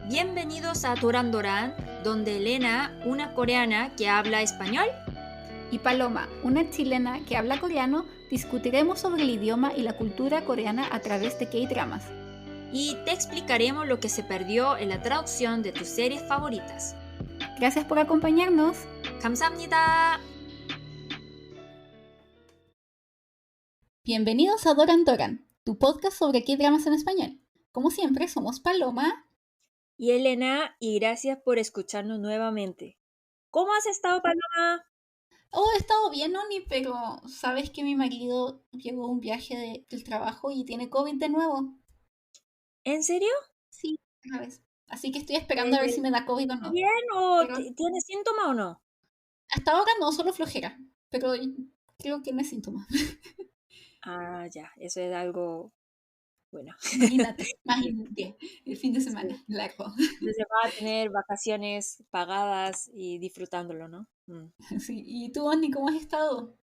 Bienvenidos a Doran Doran, donde Elena, una coreana que habla español, y Paloma, una chilena que habla coreano, discutiremos sobre el idioma y la cultura coreana a través de K-dramas. y te explicaremos lo que se perdió en la traducción de tus series favoritas. Gracias por acompañarnos. 감사합니다. Bienvenidos a Doran Doran, tu podcast sobre K-dramas en español. Como siempre, somos Paloma Y Elena, y gracias por escucharnos nuevamente. ¿Cómo has estado, Paloma? He estado bien, Oni, pero sabes que mi marido llegó a un viaje del trabajo y tiene COVID de nuevo. ¿En serio? Sí, una vez. Así que estoy esperando a ver si me da COVID o ¿Está no. bien o Pero tienes síntomas o no? hasta ahora no, solo flojera. Pero creo que no es síntoma. Ah, ya, eso es algo bueno. Imagínate, el fin de Sí. semana largo. Entonces va a tener vacaciones pagadas y disfrutándolo, ¿no? Sí. ¿Y tú, Andy, cómo has estado?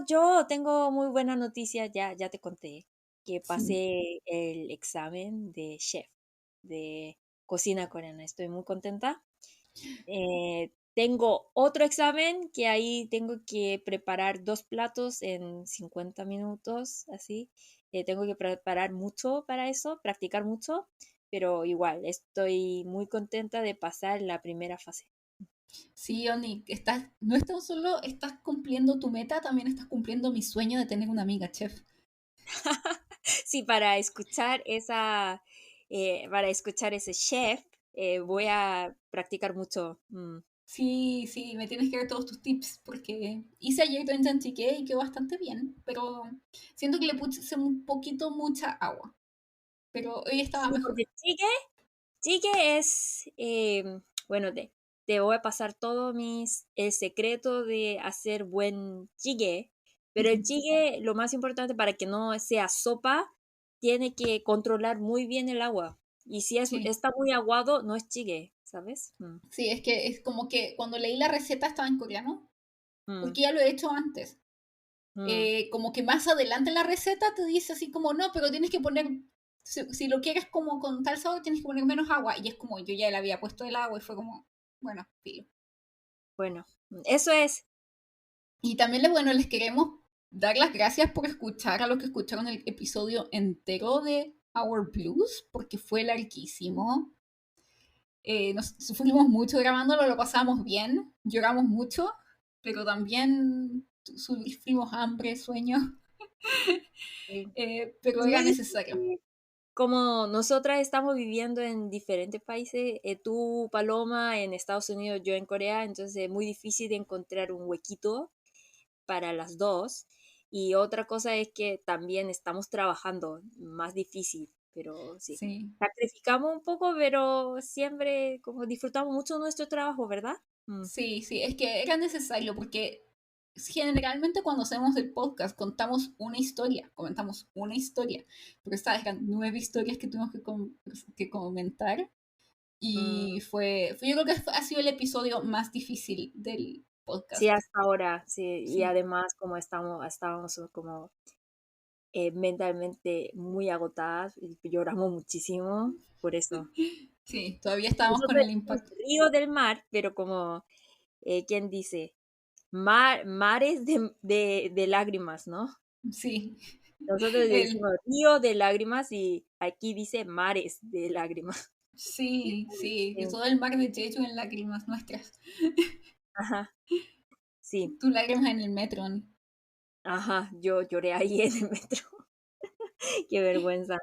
Yo tengo muy buena noticia, ya te conté que Sí. pasé el examen de chef de cocina coreana. Estoy muy contenta. Tengo otro examen que ahí tengo que preparar 2 platos en 50 minutos, así. Tengo que preparar mucho para eso, practicar mucho, pero igual estoy muy contenta de pasar la primera fase. Sí, Andy, no es tan solo estás cumpliendo tu meta, también estás cumpliendo mi sueño de tener una amiga chef. Sí, para escuchar ese chef, voy a practicar mucho. Sí, sí, me tienes que dar todos tus tips, porque hice ayer Chique y quedó bastante bien, pero siento que le puse un poquito mucha agua, pero hoy estaba Sí, mejor. porque Jjigae es, bueno, te voy a pasar el secreto de hacer buen jjigae, pero el jjigae, lo más importante para que no sea sopa, tiene que controlar muy bien el agua. Y si Sí, está muy aguado, no es jjigae, ¿sabes? sí, es que es como que cuando leí la receta estaba en coreano, Mm, porque ya lo he hecho antes. mm. Como que más adelante en la receta te dice así como, no, pero tienes que poner, si lo quieres como con tal sabor, tienes que poner menos agua. Y es como, yo ya le había puesto el agua y fue como, bueno, filo. Bueno, eso es. Y también, bueno, les queremos dar las gracias por escuchar a los que escucharon el episodio entero de Our Blues, porque fue larguísimo. Nos sufrimos mucho grabándolo, lo pasamos bien, lloramos mucho, pero también sufrimos hambre, sueño, Sí. pero Es era muy necesario. difícil. Como nosotras estamos viviendo en diferentes países, tú, Paloma, en Estados Unidos, yo en Corea, entonces es muy difícil de encontrar un huequito para las dos. Y otra cosa es que también estamos trabajando, más difícil, pero sí. Sí, Sacrificamos un poco, pero siempre como disfrutamos mucho nuestro trabajo, ¿verdad? sí, sí, es que era necesario porque generalmente cuando hacemos el podcast comentamos una historia, pero estas eran 9 historias que tuvimos que comentar Mm, y yo creo que ha sido el episodio más difícil del sí, podcast. hasta ahora, sí. Y Sí, además como estábamos como mentalmente muy agotadas y lloramos muchísimo por eso. sí, todavía estábamos con Nosotros el decimos impacto. río del mar, pero como, ¿quién dice? Mares de lágrimas, ¿no? Sí, Nosotros el, decimos río de lágrimas y aquí dice mares de lágrimas. sí, sí, Sí, todo el mar de Jeju en lágrimas nuestras. ajá, sí, Tus lágrimas en el metro. Ani. ajá, yo lloré ahí en el metro. Qué vergüenza.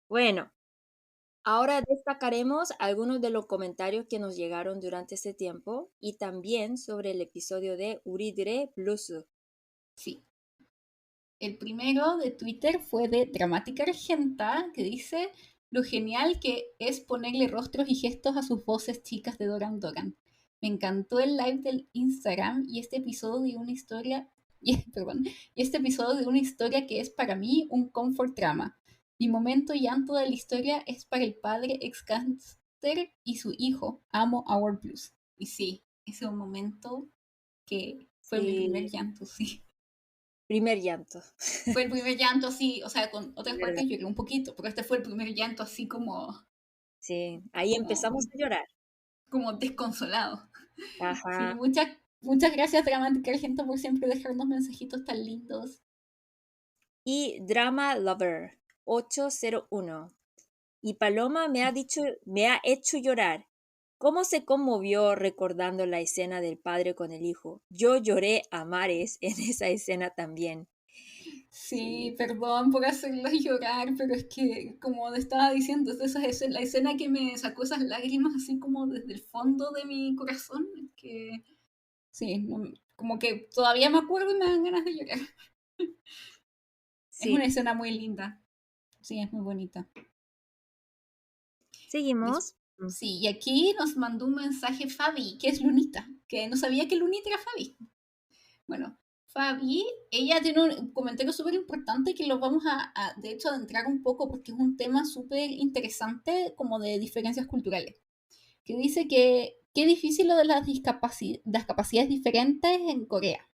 Bueno, ahora destacaremos algunos de los comentarios que nos llegaron durante este tiempo y también sobre el episodio de 우리들의 블루스. Sí. El primero de Twitter fue de Dramática Argenta, que dice lo genial que es ponerle rostros y gestos a sus voces chicas de Doran Doran. Me encantó el live del Instagram y este episodio de una historia, perdón, y este episodio de una historia que es para mí un comfort drama. Mi momento llanto de la historia es para el padre ex gangster y su hijo. Amo Our Blues. Y sí, ese es un momento que fue mi primer Sí, llanto, sí. primer llanto, Fue el primer llanto así, o sea, con de otras verdad. partes lloré un poquito, pero este fue el primer llanto así como... Sí, ahí como, empezamos a llorar. como desconsolado. Sí, Ajá. muchas gracias, Dramática Argento, por siempre dejarnos mensajitos tan lindos. Y Drama Lover 801. Y Paloma me ha hecho llorar. ¿Cómo se conmovió recordando la escena del padre con el hijo? Yo lloré a mares en esa escena también. Sí, Sí, perdón por hacerlos llorar, pero es que, como te estaba diciendo, esa es la escena que me sacó esas lágrimas así como desde el fondo de mi corazón, que sí, como que todavía me acuerdo y me dan ganas de llorar. Es una sí. escena muy linda, sí, es muy bonita. Des- Seguimos. sí, y aquí nos mandó un mensaje Fabi, que es Lunita, que no sabía que Lunita era Fabi. Bueno, Fabi, ella tiene un comentario súper importante que lo vamos de hecho, adentrar un poco porque es un tema súper interesante como de diferencias culturales, que dice que qué difícil lo de las capacidades diferentes en Corea.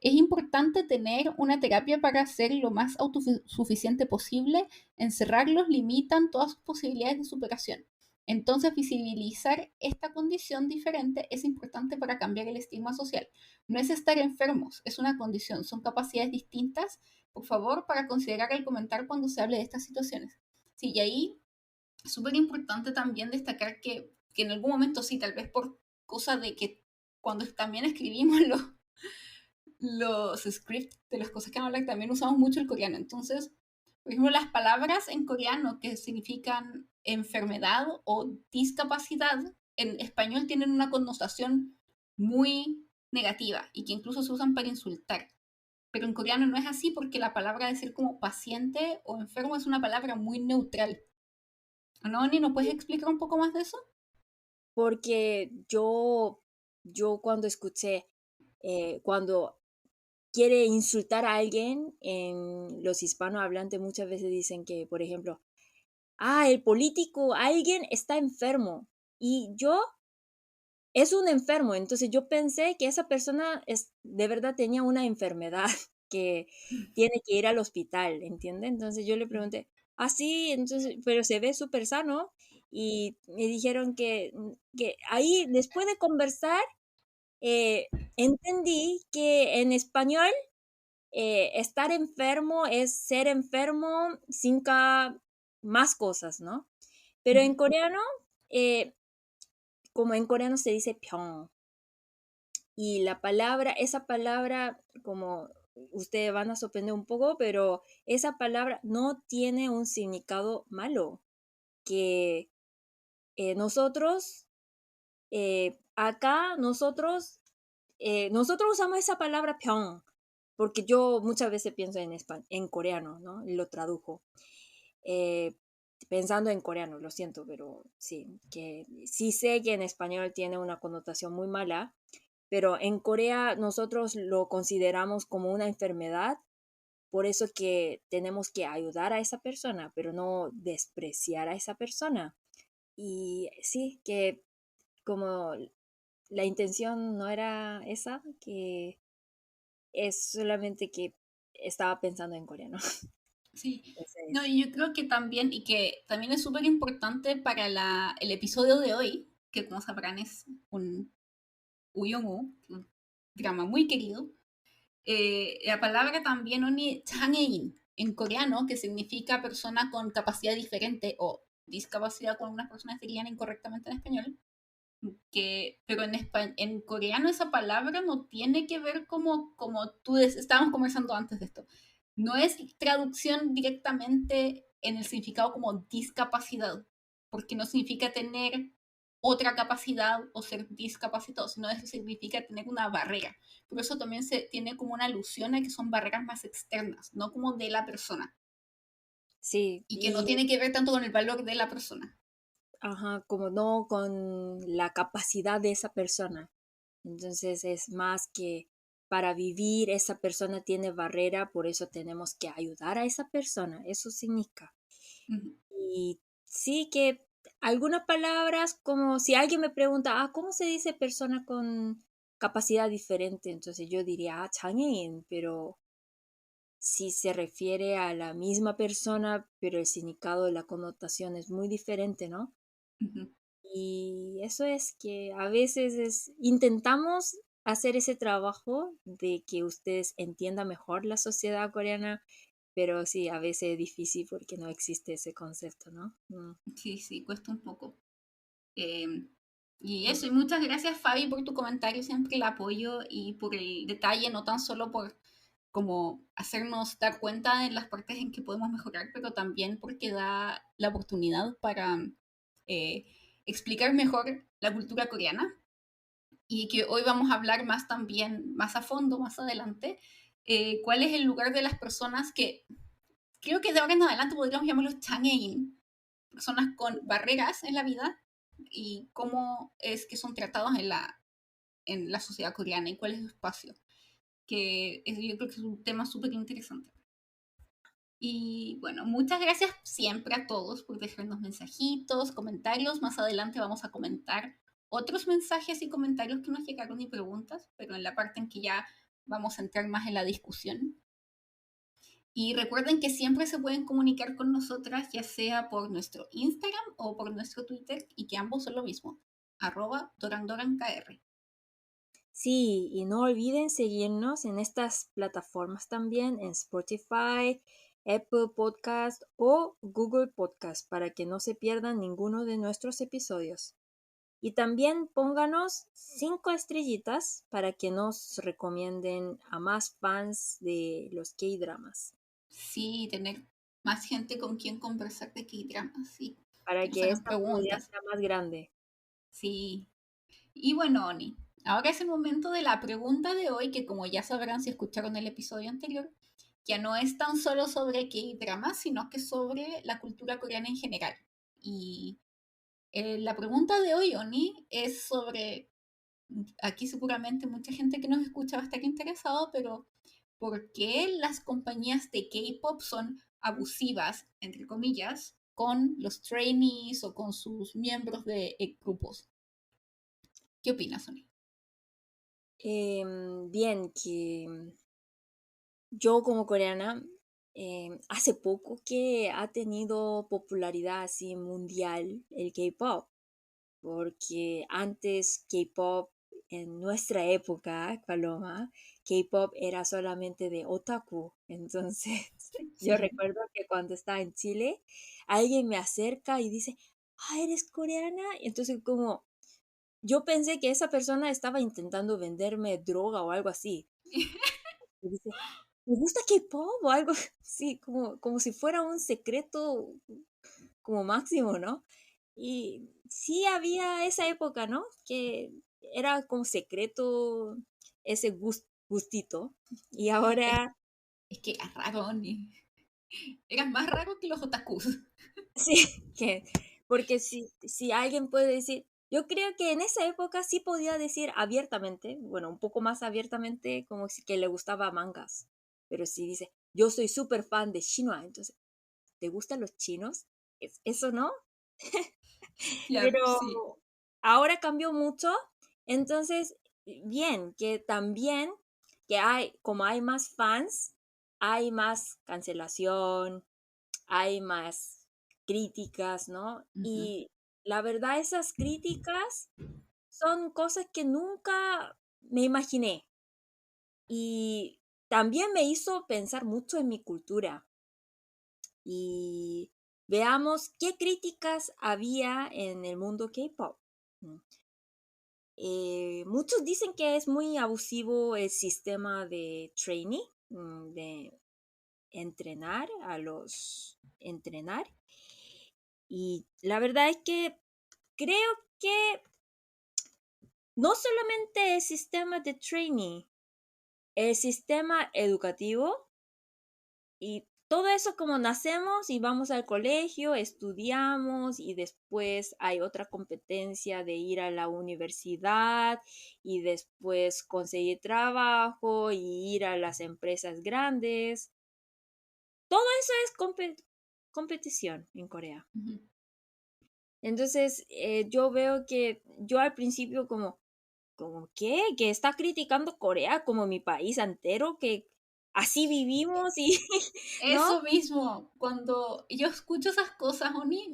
Es importante tener una terapia para ser lo más autosuficiente posible. Encerrarlos limitan todas sus posibilidades de superación. Entonces, visibilizar esta condición diferente es importante para cambiar el estigma social. No es estar enfermos, es una condición, son capacidades distintas. Por favor, para considerar el comentar cuando se hable de estas situaciones. Sí, y ahí es súper importante también destacar que en algún momento, sí, tal vez por cosa de que cuando también escribimos los scripts de las cosas que van a hablar, también usamos mucho el coreano. Entonces, por ejemplo, las palabras en coreano que significan enfermedad o discapacidad, en español tienen una connotación muy negativa y que incluso se usan para insultar. Pero en coreano no es así porque la palabra decir como paciente o enfermo es una palabra muy neutral. ¿No, Ni? ¿No puedes explicar un poco más de eso? Porque yo cuando escuché, cuando quiere insultar a alguien, en los hispanohablantes muchas veces dicen que, por ejemplo, el político, alguien está enfermo. Y yo es un enfermo, entonces yo pensé que esa persona de verdad tenía una enfermedad que tiene que ir al hospital, ¿entiende? Entonces yo le pregunté, sí, entonces, pero se ve súper sano y me dijeron que ahí, después de conversar, entendí que en español estar enfermo es ser enfermo sin más cosas, ¿no? Pero en coreano, eh, como en coreano se dice pyong, y esa palabra, como ustedes van a sorprender un poco, pero esa palabra no tiene un significado malo, que nosotros, acá nosotros usamos esa palabra pyong, porque yo muchas veces pienso en coreano, ¿no? Y lo tradujo. eh, Pensando en coreano, lo siento, pero sí, que sí sé que en español tiene una connotación muy mala, pero en Corea nosotros lo consideramos como una enfermedad, por eso que tenemos que ayudar a esa persona, pero no despreciar a esa persona. Y sí, que como la intención no era esa, que es solamente que estaba pensando en coreano. Sí, Ese no, es. y yo creo que también, y que también es súper importante para el episodio de hoy, que como sabrán es un Uyongu, un drama muy querido, la palabra también oni 장애인 en coreano, que significa persona con capacidad diferente o discapacidad, como algunas personas dirían incorrectamente en español, pero en coreano esa palabra no tiene que ver como estábamos conversando antes de esto. No es traducción directamente en el significado como discapacidad, porque no significa tener otra capacidad o ser discapacitado, sino eso significa tener una barrera. Por eso también se tiene como una alusión a que son barreras más externas, no como de la persona, Sí, y que no y tiene que ver tanto con el valor de la persona. ajá, como no con la capacidad de esa persona. Entonces es más que para vivir esa persona tiene barrera, por eso tenemos que ayudar a esa persona. Eso significa. Ujú. Y sí que algunas palabras, como si alguien me pregunta, ¿cómo se dice persona con capacidad diferente? Entonces yo diría, 장애인, pero si se refiere a la misma persona, pero el significado de la connotación es muy diferente, ¿no? Ujú. Y eso es que a veces intentamos hacer ese trabajo de que ustedes entiendan mejor la sociedad coreana, pero sí, a veces es difícil porque no existe ese concepto, ¿no? Sí, sí, cuesta un poco. Em, y Mm. eso, y muchas gracias Fabi por tu comentario, siempre el apoyo y por el detalle, no tan solo por como hacernos dar cuenta en las partes en que podemos mejorar, pero también porque da la oportunidad para eh, explicar mejor la cultura coreana y que hoy vamos a hablar más también, más a fondo, más adelante, cuál es el lugar de las personas que creo que de ahora en adelante podríamos llamarlos changein, personas con barreras en la vida y cómo es que son tratados en la sociedad coreana y cuál es su espacio, yo creo que es un tema súper interesante. Y bueno, muchas gracias siempre a todos por dejarnos mensajitos, comentarios. Más adelante vamos a comentar otros mensajes y comentarios que nos llegaron y preguntas, pero en la parte en que ya vamos a entrar más en la discusión. Y recuerden que siempre se pueden comunicar con nosotras, ya sea por nuestro Instagram o por nuestro Twitter, y que ambos son lo mismo, @dorandorankr. Sí, y no olviden seguirnos en estas plataformas también, en Spotify, Apple Podcast o Google Podcast, para que no se pierdan ninguno de nuestros episodios. Y también pónganos 5 estrellitas para que nos recomienden a más fans de los K-dramas, Sí, tener más gente con quien conversar de K-dramas, sí, para que nos que hagan esta comunidad preguntas. sea más grande. Sí. Y bueno, Oni, ahora es el momento de la pregunta de hoy, que como ya sabrán si escucharon el episodio anterior, ya no es tan solo sobre K-dramas, sino que sobre la cultura coreana en general. Y la pregunta de hoy, Oni, es sobre, aquí seguramente mucha gente que nos escucha va a estar interesado, pero ¿por qué las compañías de K-pop son abusivas, entre comillas, con los trainees o con sus miembros de grupos? ¿Qué opinas, Oni? Bien, que yo como coreana, hace poco que ha tenido popularidad así mundial el K-pop, porque antes K-pop, en nuestra época, Paloma, K-pop era solamente de otaku. Entonces, yo Sí. recuerdo que cuando estaba en Chile, alguien me acerca y dice, ah, ¿eres coreana? Y entonces como, yo pensé que esa persona estaba intentando venderme droga o algo así. Y dice, ¿me gusta K-pop o algo? Sí, como si fuera un secreto como máximo, ¿no? Y sí había esa época, ¿no? Que era como secreto ese gustito. Y Es, ahora, es que era raro, Oni. Eras más raro que los otakus. sí, que, porque si alguien puede decir, yo creo que en esa época sí podía decir abiertamente, bueno, un poco más abiertamente, como si que le gustaba mangas. Pero si dice, yo soy súper fan de Shinhwa, entonces, ¿te gustan los chinos? Eso no. Ya, Pero sí. ahora cambió mucho, entonces, bien, que también que hay, como hay más fans, hay más cancelación, hay más críticas, ¿no? Ujú. Y la verdad, esas críticas son cosas que nunca me imaginé y también me hizo pensar mucho en mi cultura y veamos qué críticas había en el mundo K-pop. Mm. Muchos dicen que es muy abusivo el sistema de training, de entrenar. Y la verdad es que creo que no solamente el sistema de training, el sistema educativo y todo eso como nacemos y vamos al colegio, estudiamos y después hay otra competencia de ir a la universidad y después conseguir trabajo y ir a las empresas grandes. Todo eso es competición en Corea. Ujú. Entonces, yo veo que yo al principio como ¿qué? Que está criticando Corea como mi país entero, que así vivimos y, ¿no? Eso mismo, cuando yo escucho esas cosas, Oni,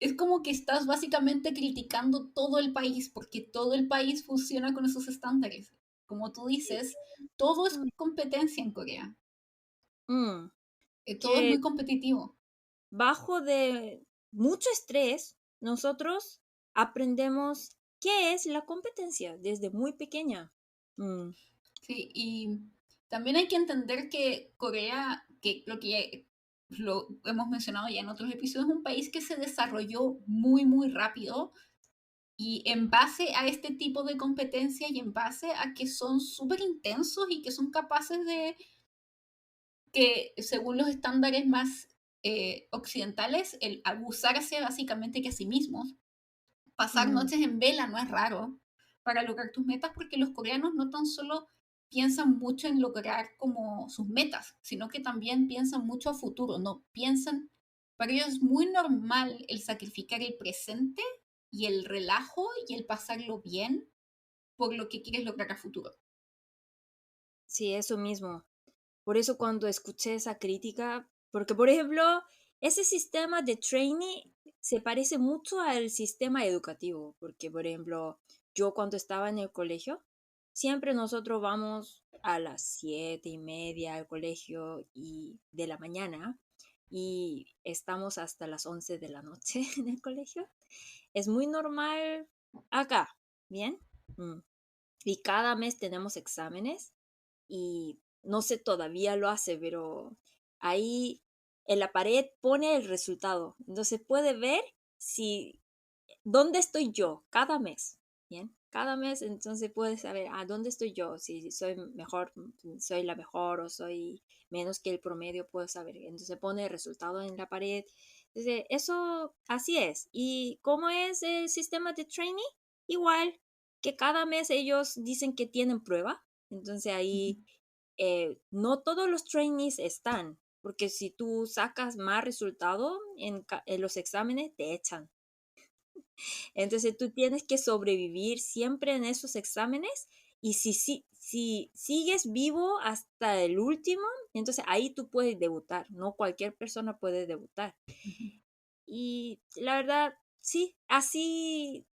es como que estás básicamente criticando todo el país, porque todo el país funciona con esos estándares. Como tú dices, todo es Mm, competencia en Corea. mm, Todo es que muy competitivo. bajo de mucho estrés, nosotros aprendemos qué es la competencia desde muy pequeña. Mm, Sí, y también hay que entender que Corea, que lo que lo hemos mencionado ya en otros episodios, es un país que se desarrolló muy, muy rápido y en base a este tipo de competencia y en base a que son súper intensos y que son capaces de, que según los estándares más occidentales, el abusarse básicamente que a sí mismos. Pasar mm, noches en vela no es raro para lograr tus metas porque los coreanos no tan solo piensan mucho en lograr como sus metas, sino que también piensan mucho a futuro, no piensan, para ellos es muy normal el sacrificar el presente y el relajo y el pasarlo bien por lo que quieres lograr a futuro. sí, eso mismo. Por eso cuando escuché esa crítica, porque por ejemplo, ese sistema de training se parece mucho al sistema educativo, porque por ejemplo, yo cuando estaba en el colegio, siempre nosotros vamos a las 7:30 al colegio y de la mañana y estamos hasta las 11 de la noche en el colegio. Es muy normal acá, ¿bien? Mm. Y cada mes tenemos exámenes y no sé todavía lo hace, pero ahí en la pared pone el resultado. Entonces puede ver si dónde estoy yo cada mes. Bien, cada mes entonces puedes saber dónde estoy yo, si soy mejor, soy la mejor o soy menos que el promedio, puedo saber. Entonces pone el resultado en la pared. Entonces, eso así es. ¿Y cómo es el sistema de training? Igual que cada mes ellos dicen que tienen prueba. Entonces ahí no todos los trainees están, porque si tú sacas más resultado en los exámenes, te echan. Entonces tú tienes que sobrevivir siempre en esos exámenes y si sigues vivo hasta el último, entonces ahí tú puedes debutar, no cualquier persona puede debutar. Y la verdad, sí, así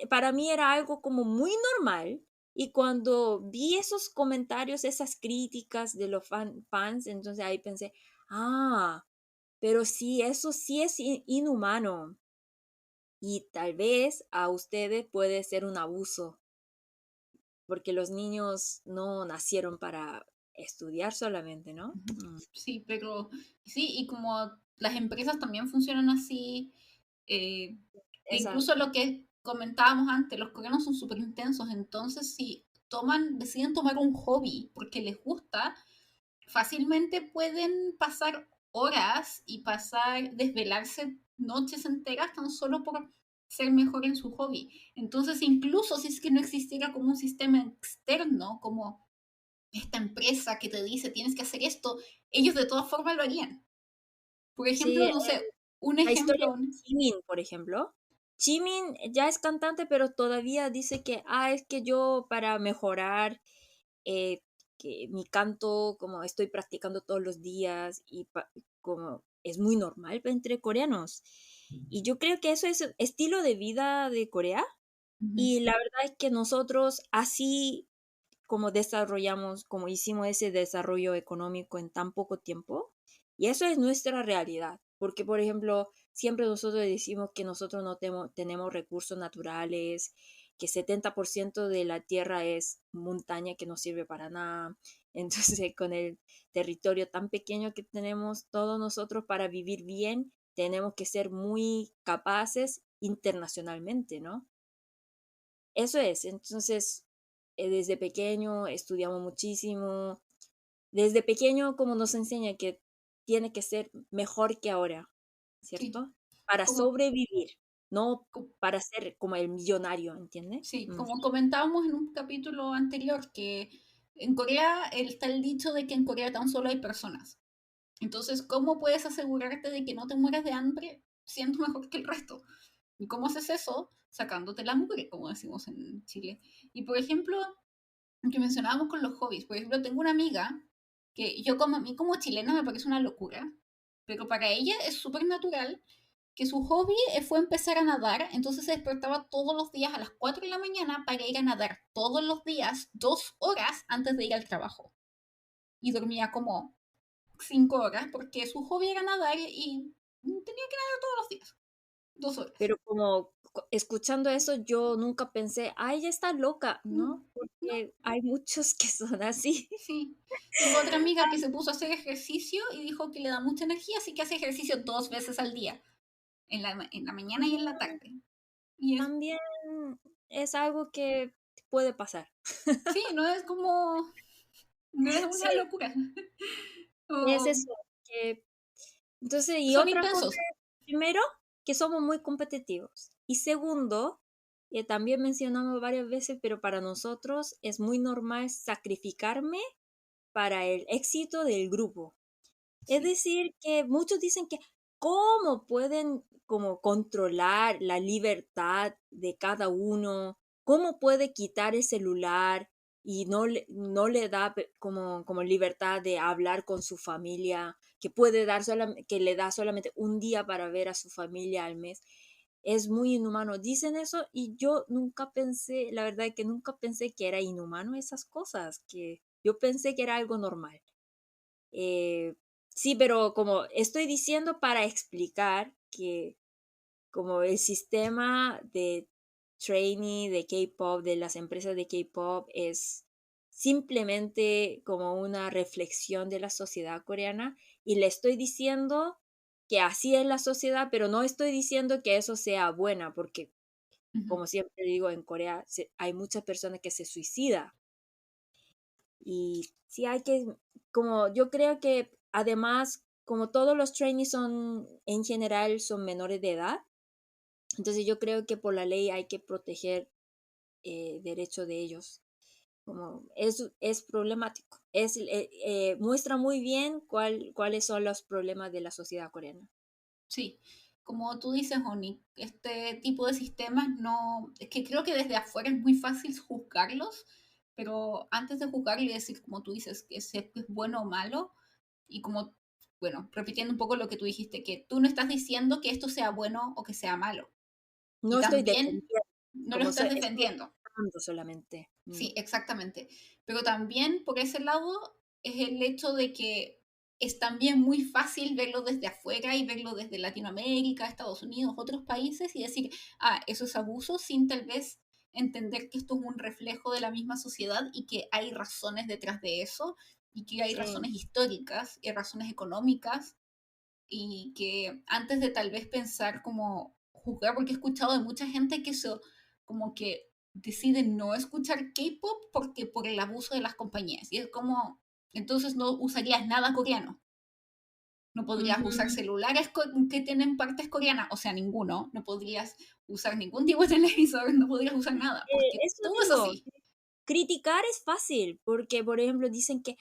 para mí era algo como muy normal. Y cuando vi esos comentarios, esas críticas de los fans, entonces ahí pensé, pero sí, eso sí es inhumano. Y tal vez a ustedes puede ser un abuso, porque los niños no nacieron para estudiar solamente, ¿no? Sí, pero sí, y como las empresas también funcionan así, eh, incluso Exacto. lo que comentábamos antes, los coreanos son súper intensos, entonces si deciden tomar un hobby porque les gusta, fácilmente pueden pasar horas y desvelarse noches enteras tan solo por ser mejor en su hobby. Entonces, incluso si es que no existiera como un sistema externo, como esta empresa que te dice tienes que hacer esto, ellos de todas formas lo harían. Por Sí, ejemplo, no sé, un la historia ejemplo, de Jimin, por ejemplo. Jimin ya es cantante, pero todavía dice que, es que yo para mejorar eh, que mi canto, como estoy practicando todos los días y como es muy normal entre coreanos. Y yo creo que eso es el estilo de vida de Corea. ujú, Y la verdad es que nosotros así como desarrollamos, como hicimos ese desarrollo económico en tan poco tiempo. Y eso es nuestra realidad, porque por ejemplo, siempre nosotros decimos que nosotros no tenemos recursos naturales, que 70% de la tierra es montaña que no sirve para nada. Entonces, con el territorio tan pequeño que tenemos, todos nosotros para vivir bien, tenemos que ser muy capaces internacionalmente, ¿no? Eso es, entonces, desde pequeño estudiamos muchísimo, desde pequeño como nos enseña que tiene que ser mejor que ahora, sí, ¿cierto? Para como, sobrevivir, no co- para ser como el millonario, ¿entiendes? sí, como comentábamos en un capítulo anterior, que en Corea está el dicho de que en Corea tan solo hay personas. Entonces, ¿cómo puedes asegurarte de que no te mueras de hambre siendo mejor que el resto? ¿Y cómo haces eso? Sacándote la mugre, como decimos en Chile. Y por ejemplo, que mencionábamos con los hobbies. Por ejemplo, tengo una amiga que a mí como chilena me parece una locura, pero para ella es súper natural que su hobby fue empezar a nadar, entonces se despertaba todos los días a las 4 de la mañana para ir a nadar todos los días 2 horas antes de ir al trabajo. Y dormía como 5 horas porque su hobby era nadar y tenía que nadar todos los días, 2 horas. Pero como escuchando eso, yo nunca pensé, ay, ella está loca, Mm, ¿no? no, Porque hay muchos que son así. sí. Tengo otra amiga que se puso a hacer ejercicio y dijo que le da mucha energía, así que hace ejercicio 2 veces al día, en la mañana y en la tarde. Y es, También es algo que puede pasar. sí, no es como, no es Sí, una locura. es O- eso. Que, entonces, y son otra cosa, intensos. primero, que somos muy competitivos. Y segundo, también mencionamos varias veces, pero para nosotros es muy normal sacrificarme para el éxito del grupo. Es Sí. decir, que muchos dicen que cómo pueden como controlar la libertad de cada uno, cómo puede quitar el celular y no le da como libertad de hablar con su familia, que puede dar que le da solamente un día para ver a su familia al mes. Es muy inhumano. Dicen eso y yo nunca pensé, la verdad es que nunca pensé que era inhumano esas cosas, que yo pensé que era algo normal. Eh, sí, pero como estoy diciendo para explicar que como el sistema de trainee de K-pop, de las empresas de K-pop, es simplemente como una reflexión de la sociedad coreana y le estoy diciendo que así es la sociedad, pero no estoy diciendo que eso sea buena, porque Ujú. como siempre digo, en Corea hay muchas personas que se suicidan y sí hay que, como yo creo que además, como todos los trainees son, en general, son menores de edad, entonces yo creo que por la ley hay que proteger derecho de ellos. Como es problemático. Muestra muy bien cuáles son los problemas de la sociedad coreana. Sí, como tú dices, Oni, este tipo de sistemas no, es que creo que desde afuera es muy fácil juzgarlos, pero antes de juzgarlo y decir, como tú dices, que es bueno o malo, y como, bueno, repitiendo un poco lo que tú dijiste, que tú no estás diciendo que esto sea bueno o que sea malo, y No estoy también defendiendo, no lo como estás estoy defendiendo. explicando solamente. Sí, exactamente. Pero también por ese lado es el hecho de que es también muy fácil verlo desde afuera y verlo desde Latinoamérica, Estados Unidos, otros países y decir, ah, eso es abuso sin tal vez entender que esto es un reflejo de la misma sociedad y que hay razones detrás de eso y que hay Sí. razones históricas y razones económicas y que antes de tal vez pensar como juzgar, porque he escuchado de mucha gente que eso, como que deciden no escuchar K-pop porque por el abuso de las compañías. Y es como, entonces no usarías nada coreano. No podrías usar Ujú. celulares que tienen partes coreanas, o sea, ninguno. No podrías usar ningún tipo de televisor, no podrías usar nada, porque Eso todo es digo, así. criticar es fácil, porque por ejemplo dicen que,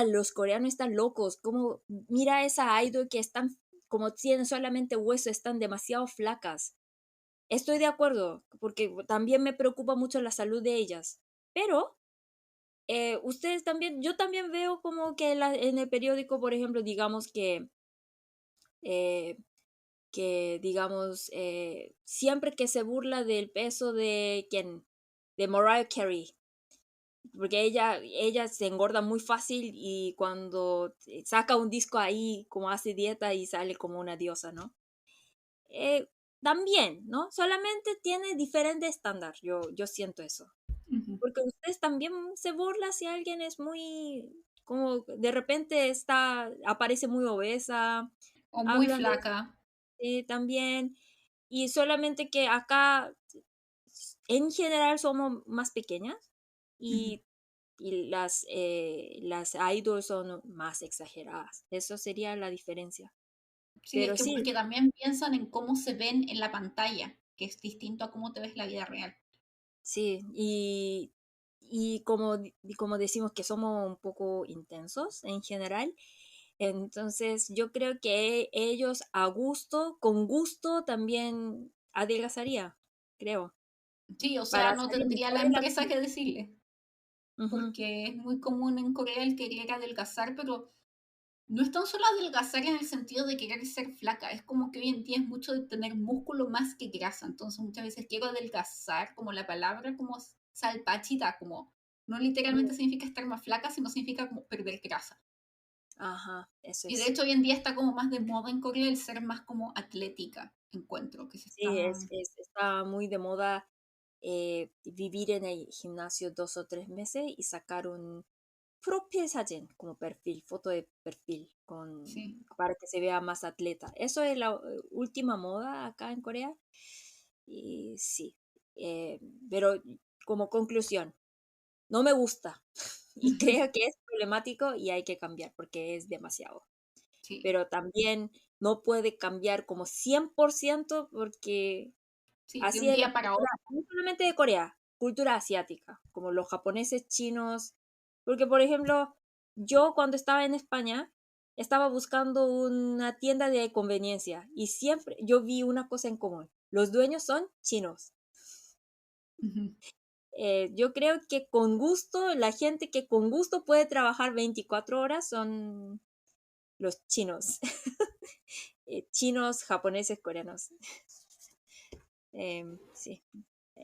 los coreanos están locos, como mira esa idol que están, como tienen solamente hueso, están demasiado flacas. Estoy de acuerdo, porque también me preocupa mucho la salud de ellas, pero ustedes también, yo también veo como que en el periódico, por ejemplo, digamos eh, que digamos, siempre que se burla del peso de quién, de Mariah Carey, porque ella se engorda muy fácil y cuando saca un disco ahí, como hace dieta y sale como una diosa, ¿no? Eh, También, ¿no? Solamente tiene diferente estándar, yo siento eso. Ujú. Porque ustedes también se burlan si alguien es muy, como de repente aparece muy obesa, O muy hablan de flaca. también, y solamente que acá en general somos más pequeñas Ujú. y las idols son más exageradas. Eso sería la diferencia. Sí, es Pero que sí, porque también piensan en cómo se ven en la pantalla, que es distinto a cómo te ves en la vida real. sí, y como decimos que somos un poco intensos en general, entonces yo creo que ellos con gusto también adelgazaría, creo, Sí, o sea, para no salir tendría mejor la en la empresa tele. que decirle, Ujú. porque es muy común en Corea el querer adelgazar, pero no es tan solo adelgazar en el sentido de querer ser flaca, es como que hoy en día es mucho de tener músculo más que grasa, entonces muchas veces quiero adelgazar, como la palabra como salpachita, como no literalmente Mm, significa estar más flaca, sino significa como perder grasa. ajá, eso Y de es. hecho hoy en día está como más de moda en Corea el ser más como atlética, encuentro, que se Sí, está... está muy de moda vivir en el gimnasio 2 o 3 meses y sacar un propio 사진 como perfil, foto de perfil, Sí, para que se vea más atleta. Eso es la última moda acá en Corea. Y sí, eh, pero como conclusión, no me gusta y creo que es problemático y hay que cambiar porque es demasiado. sí, Pero también no puede cambiar como 100% porque sí, de así un es la día para cultura, otro. no solamente de Corea, cultura asiática, como los japoneses, chinos. Porque, por ejemplo, yo cuando estaba en España, estaba buscando una tienda de conveniencia y siempre yo vi una cosa en común. Los dueños son chinos. Ujú. Yo creo que con gusto, la gente que con gusto puede trabajar 24 horas son los chinos. Chinos, japoneses, coreanos. Sí.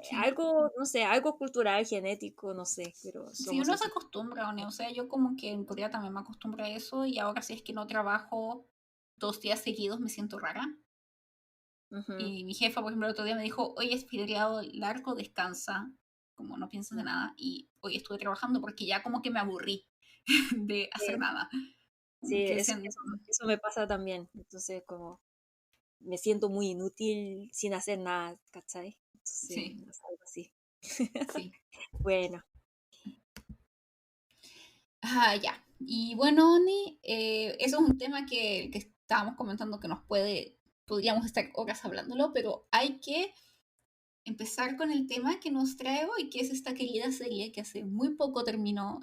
Sí. Algo, no sé, algo cultural, genético, no sé, pero Si somos uno se así. acostumbra, o sea, yo como que en Corea también me acostumbro a eso y ahora si es que no trabajo 2 días seguidos me siento rara. Ujú, Y mi jefa, por ejemplo, el otro día me dijo, hoy es feriado largo, descansa, como no pienses de ujú. nada. Y hoy estuve trabajando porque ya como que me aburrí de hacer Sí, nada. sí, Como que eso me pasa también. Entonces, como me siento muy inútil sin hacer nada, ¿cachai? Entonces, sí, es algo así. sí. Bueno, Ah, ya. Y bueno, Oni, eso es un tema que estábamos comentando que podríamos estar horas hablándolo, pero hay que empezar con el tema que nos trae hoy, que es esta querida serie que hace muy poco terminó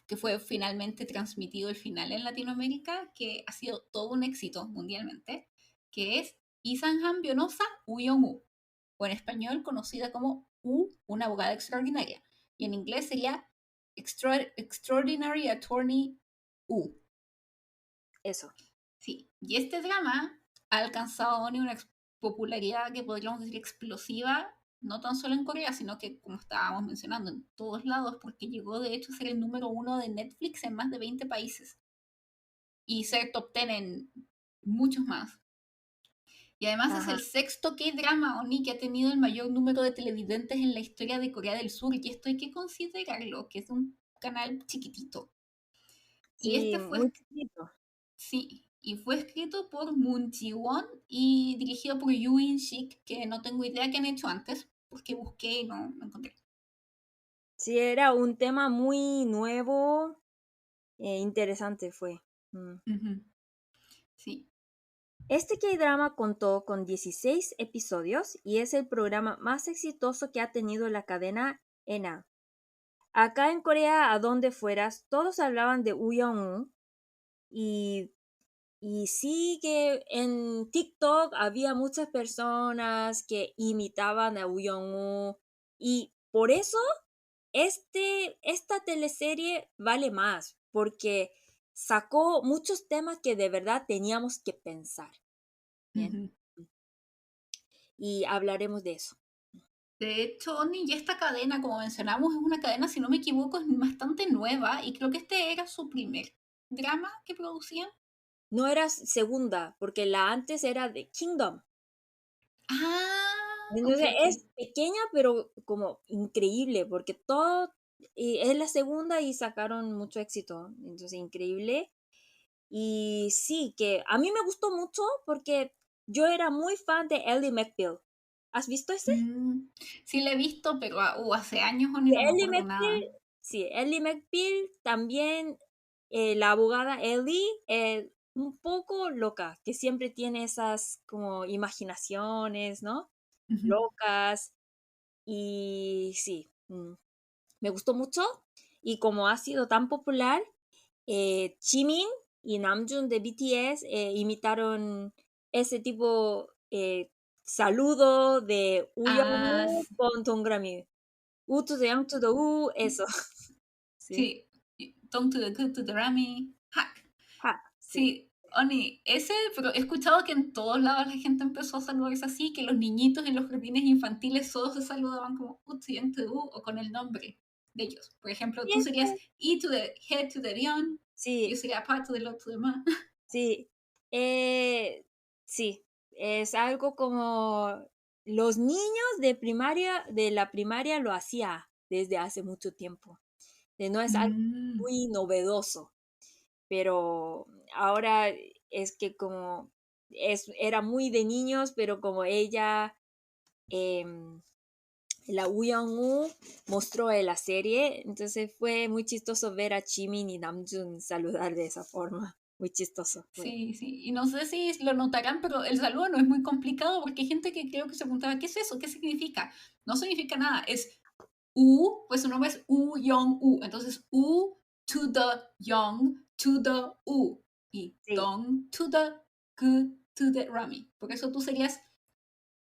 que fue finalmente transmitido el final en Latinoamérica, que ha sido todo un éxito mundialmente, que es Isanhan Bionosa Uyong-woo, o en español conocida como una abogada extraordinaria, y en inglés sería Extraordinary Attorney U. eso. Sí, y este drama ha alcanzado una popularidad que podríamos decir explosiva, no tan solo en Corea, sino que, como estábamos mencionando, en todos lados, porque llegó de hecho a ser el número uno de Netflix en más de 20 países y ser top 10 en muchos más. Y además es Ajá. el sexto K-drama Oni que ha tenido el mayor número de televidentes en la historia de Corea del Sur, y esto hay que considerarlo, que es un canal chiquitito. Y Sí, este muy fue chiquito. Sí, y fue escrito por Moon Ji-won y dirigido por Yoo In-sik, que no tengo idea qué han hecho antes, porque busqué y no encontré. Sí, era un tema muy nuevo e interesante fue. Mm. Ujú. Sí. Este K-drama contó con 16 episodios y es el programa más exitoso que ha tenido la cadena ENA. Acá en Corea, a donde fueras, todos hablaban de Uyong y, y sí que en TikTok había muchas personas que imitaban a Uyong y por eso esta teleserie vale más, porque sacó muchos temas que de verdad teníamos que pensar. Bien, Ujú. y hablaremos de eso. De hecho, Oni, y esta cadena, como mencionamos, es una cadena, si no me equivoco, es bastante nueva y creo que este era su primer drama que producían. No era segunda, porque la antes era de Kingdom. Ah, ok, Entonces ok. es pequeña, pero como increíble, porque todo es la segunda y sacaron mucho éxito. Entonces, increíble. Y sí, que a mí me gustó mucho porque yo era muy fan de Ellie McBeal. ¿Has visto ese? Mm, sí la he visto, pero hace años, Oni, De no me Ellie acuerdo nada. McBeal, sí, Ellie McBeal también, la abogada Ellie, un poco loca, que siempre tiene esas como imaginaciones, ¿no? Ujú. Locas. Y sí, me gustó mucho. Y como ha sido tan popular, Jimin y Namjoon de BTS imitaron ese tipo saludo de Ah, Uyongwoo con 동그라미. U to the young to the U, eso. Sí. sí. Tom to the good to the Rami. Hack. Sí, Oni, pero he escuchado que en todos lados la gente empezó a saludarse así, que los niñitos en los jardines infantiles todos se saludaban como Utsi en o con el nombre de ellos. Por ejemplo, tú serías I to the head to the Dion, yo Sí, sería Pa to the lot to the ma. sí. Sí, es algo como los niños de la primaria lo hacía desde hace mucho tiempo. No es algo Mm, muy novedoso, pero ahora es que como era muy de niños, pero como ella, em, la Woo Young-woo mostró en la serie, entonces fue muy chistoso ver a Jimin y Namjoon saludar de esa forma. Muy chistoso fue. sí, sí. Y no sé si lo notarán, pero el saludo no es muy complicado porque hay gente que creo que se preguntaba, ¿qué es eso? ¿Qué significa? No significa nada. Es pues su nombre es Young U. Entonces, to the Young, to the Y Sí. Dong to the Gu to the Rami. Por eso tú serías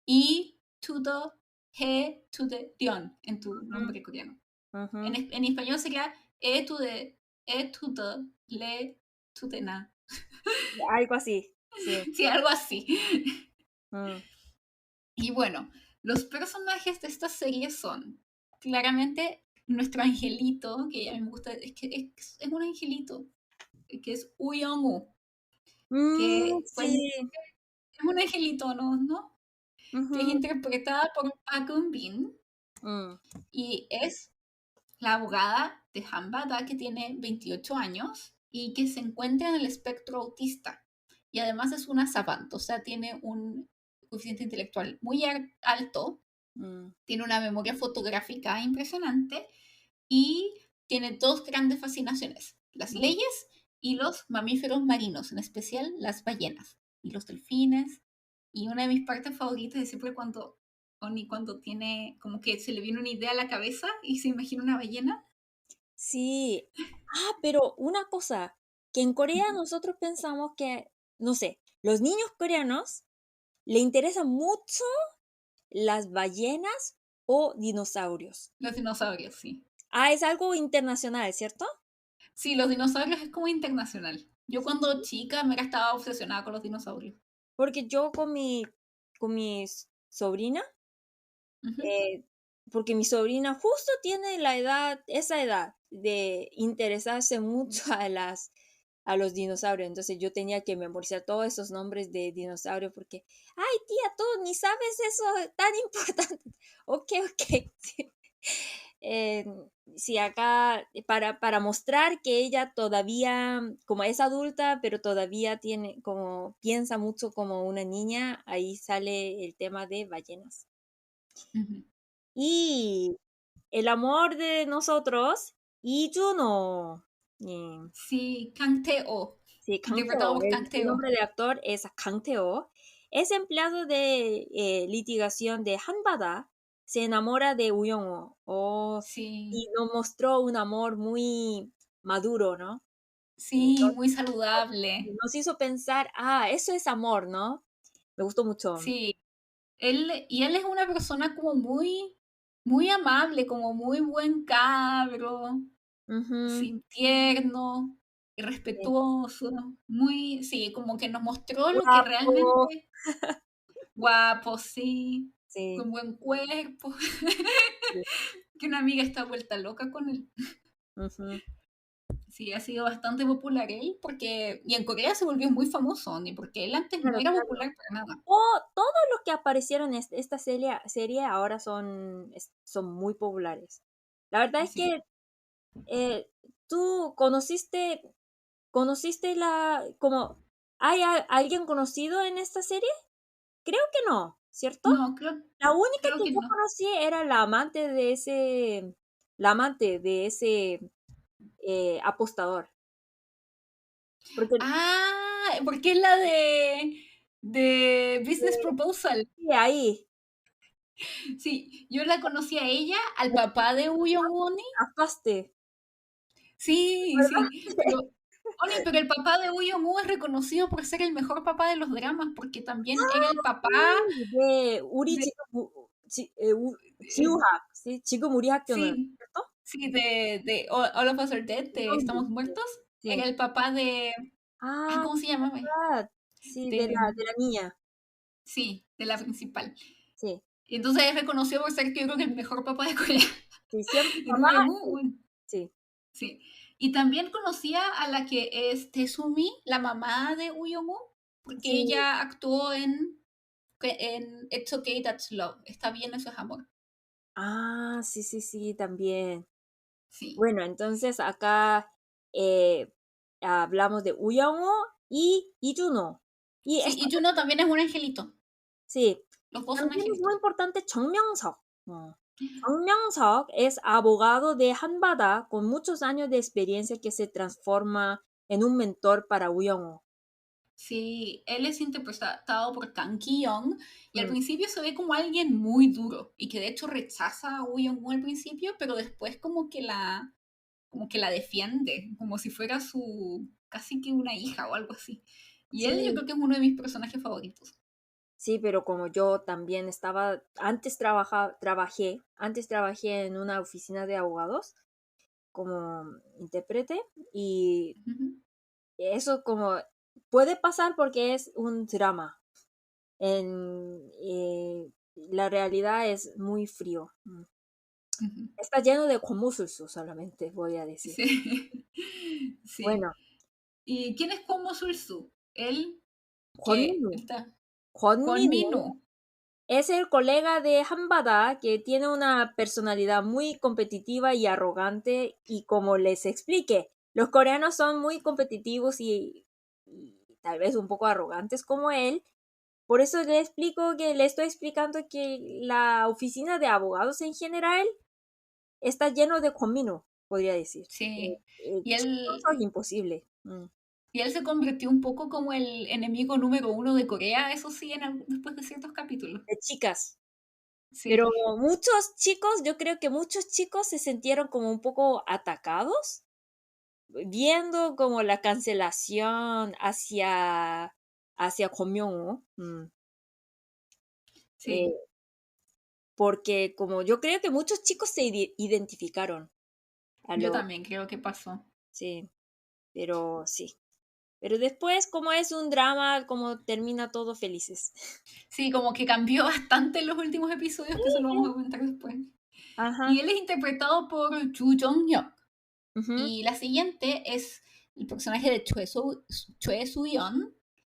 I to the He to the Dion en tu nombre coreano. Ujú, En español sería E to the Le to the Na. algo así, sí. Sí, algo así. Mm. Y bueno, los personajes de esta serie son claramente nuestro angelito, que a mí me gusta, es que es un angelito, que es Uyong-woo, que pues Sí. es un angelito, ¿no? Que es Ujú, interpretada por Park Eun-bin mm, y es la abogada de Han Bada que tiene 28 años y que se encuentra en el espectro autista. Y además es una savant, o sea, tiene un coeficiente intelectual muy alto, mm. tiene una memoria fotográfica impresionante y tiene dos grandes fascinaciones, las leyes y los mamíferos marinos, en especial las ballenas y los delfines. Y una de mis partes favoritas es siempre cuando Oni cuando tiene como que se le viene una idea a la cabeza y se imagina una ballena. Sí. Pero una cosa, que en Corea Ujú. nosotros pensamos que, no sé, los niños coreanos le interesan mucho las ballenas o dinosaurios. Los dinosaurios, sí. Es algo internacional, ¿cierto? Sí, los dinosaurios es como internacional. Yo Sí. cuando chica me estaba obsesionada con los dinosaurios. Porque yo con mi sobrina, Ujú, eh, porque mi sobrina justo tiene esa edad de interesarse mucho a los dinosaurios. Entonces yo tenía que memorizar todos esos nombres de dinosaurios porque, ay, tía, tú ni sabes eso tan importante. Ok, ok. Sí. Eh, sí, acá para mostrar que ella todavía, como es adulta, pero todavía tiene, como piensa mucho como una niña, ahí sale el tema de ballenas. ujú. Y el amor de nosotros, Ijuno. Sí, Kang Tae-oh, Sí, Kang interpretado Teo. por Kang El Tae-oh. nombre del actor es Kang Teo. Es empleado de litigación de Hanbada. Se enamora de Uyongo. Sí, Y nos mostró un amor muy maduro, ¿no? sí, muy saludable. Nos hizo pensar, eso es amor, ¿no? Me gustó mucho. Sí, él es una persona como muy amable, como muy buen cabro, Ujú, sí, tierno, y sí. respetuoso, muy, sí, como que nos mostró lo que Guapo. realmente guapo, sí, Sí. con buen cuerpo, Sí. que una amiga está vuelta loca con él. Ujú. Sí, ha sido bastante popular él, porque, y en Corea se volvió muy famoso, ni porque él antes no Claro, era claro. popular para nada. Todos los que aparecieron en esta serie ahora son muy populares. La verdad es Sí. que eh, tú conociste como, ¿hay alguien conocido en esta serie? Creo que no, ¿cierto? No, La única creo que que yo no. conocí era la amante de ese apostador. Porque Porque es la de Business Proposal. sí, ahí, Sí, yo la conocí a ella, al papá de Uyong Woni. afaste, Sí, ¿verdad? sí, pero el papá de Uyong Woo es reconocido por ser el mejor papá de los dramas, porque también era el papá 네, 우리 de, 지금 지우학, ¿sí? 지금 우리 학교는, sí, ¿cierto? sí, de All of Us Are Dead, de 이건희, Estamos 네, Muertos. Era sí. el papá Ah, Ah, ¿cómo se llama? verdad. Sí, de De, la niña. sí, de la principal. Sí, Y entonces es reconocido por ser, yo creo que el mejor papá de Corea. sí, siempre Y mamá. Uyamu, Sí, bueno, sí. sí. Y también conocía a la que es Tesumi, la mamá de Uyomu, porque Sí. ella actuó en It's Okay, That's Love. Está bien, eso es amor. Ah, sí, sí, sí, también. Sí. Bueno, entonces acá eh, hablamos de Uyongo y Ijuno. Y Sí, esta, y Juno también es un angelito. sí, Los dos son también es muy angelitos. importante 정명석. 정명석 es abogado de Hanbada con muchos años de experiencia que se transforma en un mentor para Uyongo. Sí, él es interpretado por Kang Ki-young y al Mm, principio se ve como alguien muy duro y que de hecho rechaza a Woo Young-woo al principio, pero después como que la defiende, como si fuera su casi que una hija o algo así. Y él yo sí, creo que es uno de mis personajes favoritos. sí, pero como yo también estaba, antes trabajé en una oficina de abogados como intérprete y Ujú, eso como puede pasar porque es un drama. La realidad es muy frío. ujú. Está lleno de komusulsu solamente, voy a decir. Sí, sí. Bueno, ¿Y quién es Kwon Sul-soo? Él que Kwon-minu. está con Kwon-minu Minu. es el colega de Hanbada que tiene una personalidad muy competitiva y arrogante y como les expliqué, los coreanos son muy competitivos y tal vez un poco arrogantes como él. Por eso le estoy explicando que la oficina de abogados en general está lleno de comino, podría decir. Sí. Y Chistoso él, e imposible. Y él se convirtió un poco como el enemigo número uno de Corea, eso sí, después de ciertos capítulos. De chicas. Sí, Pero muchos chicos, yo creo que muchos chicos se sintieron como un poco atacados, viendo como la cancelación hacia Komyoung, sí, eh, porque como yo creo que muchos chicos se identificaron a yo lo, también creo que pasó. sí, pero sí. Pero después, como es un drama, como termina todo felices. Sí, como que cambió bastante en los últimos episodios, que eso lo vamos a comentar después. Y Ajá. él es interpretado por Chu Jong-hyuk. Ujú, Y la siguiente es el personaje de Choi Soo-yeon,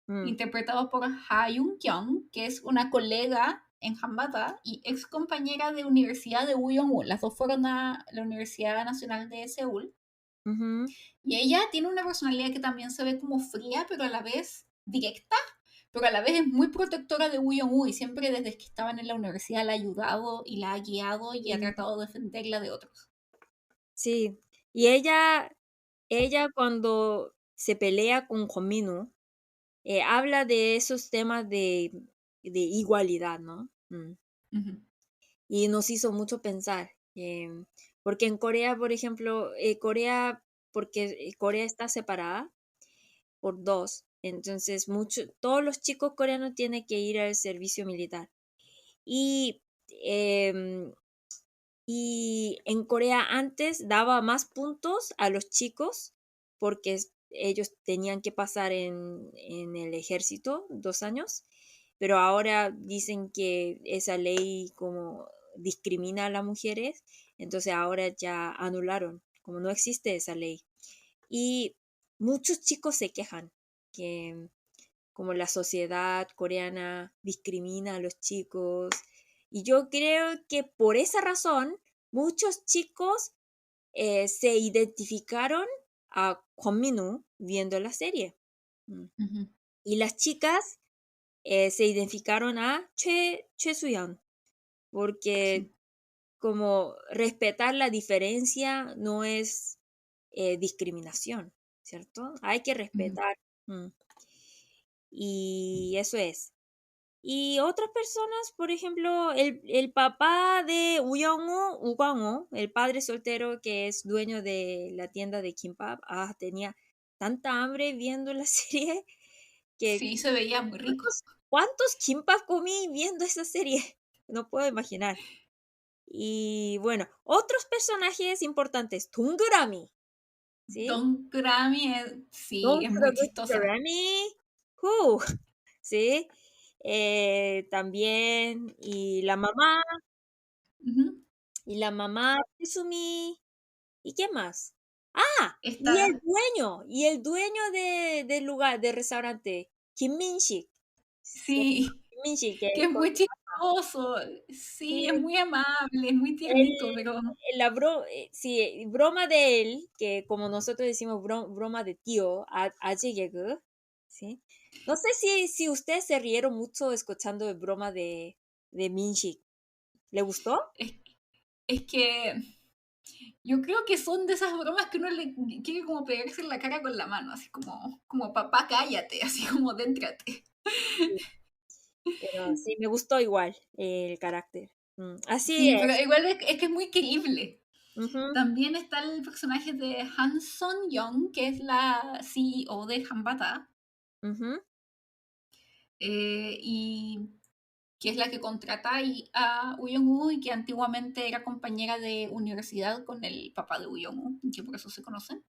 mm, interpretado por Ha Yoon-kyung, que es una colega en Hambata y ex compañera de universidad de Woo. Las dos fueron a la Universidad Nacional de Seúl. ujú. Y ella tiene una personalidad que también se ve como fría, pero a la vez directa, pero a la vez es muy protectora de Woo Young-woo y siempre desde que estaban en la universidad la ha ayudado y la ha guiado y ha Mm, tratado de defenderla de otros. sí. Y ella cuando se pelea con Kominu, habla de esos temas de igualdad, ¿no? Ujú. Y nos hizo mucho pensar. Porque en Corea, por ejemplo, porque Corea está separada por dos, entonces todos los chicos coreanos tienen que ir al servicio militar. Y, em, y en Corea antes daba más puntos a los chicos porque ellos tenían que pasar en el ejército 2 años, pero ahora dicen que esa ley como discrimina a las mujeres, entonces ahora ya anularon, como no existe esa ley. Y muchos chicos se quejan que como la sociedad coreana discrimina a los chicos. Y yo creo que por esa razón muchos chicos se identificaron a Kwon Min viendo la serie. Mm. Ujú. Y las chicas se identificaron a Choi Soo-yeon, porque Sí. como respetar la diferencia no es discriminación, ¿cierto? Hay que Ujú. respetar. Y eso es. Y otras personas, por ejemplo, el papá de Ugongo, el padre soltero que es dueño de la tienda de kimbap, tenía tanta hambre viendo la serie que Sí, se veía muy rico. ¿cuántos kimbap comí viendo esa serie? No puedo imaginar. Y bueno, otros personajes importantes, Tungurami. ¿sí? Don Grammy sí, Don't es muy forget the chistosa. Remy. ¡Uh! ¿Sí? También, Ujú. y la mamá Izumi, ¿y qué más? ¡Ah! Está, Y el dueño del lugar, del restaurante, Kim Min-sik. Sí, sí, Kim Min-sik, que que es con muy chistoso. sí, Sí, es muy amable, es muy el tiernito, pero sí, broma de él, que como nosotros decimos broma de tío, aje 개그, ¿sí? No sé si ustedes se rieron mucho escuchando el broma de Minshik. ¿Le gustó? es, es que yo creo que son de esas bromas que uno le quiere como pegarse en la cara con la mano, así como papá, cállate, así como déntrate. Sí, pero sí, me gustó igual el carácter. Así Sí, pero es. igual es que es muy querible. Ujú, También está el personaje de Han Son Young, que es la CEO de Hanbata, ujú, y que es la que contrata a Woo y que antiguamente era compañera de universidad con el papá de Woo, que por eso se conocen.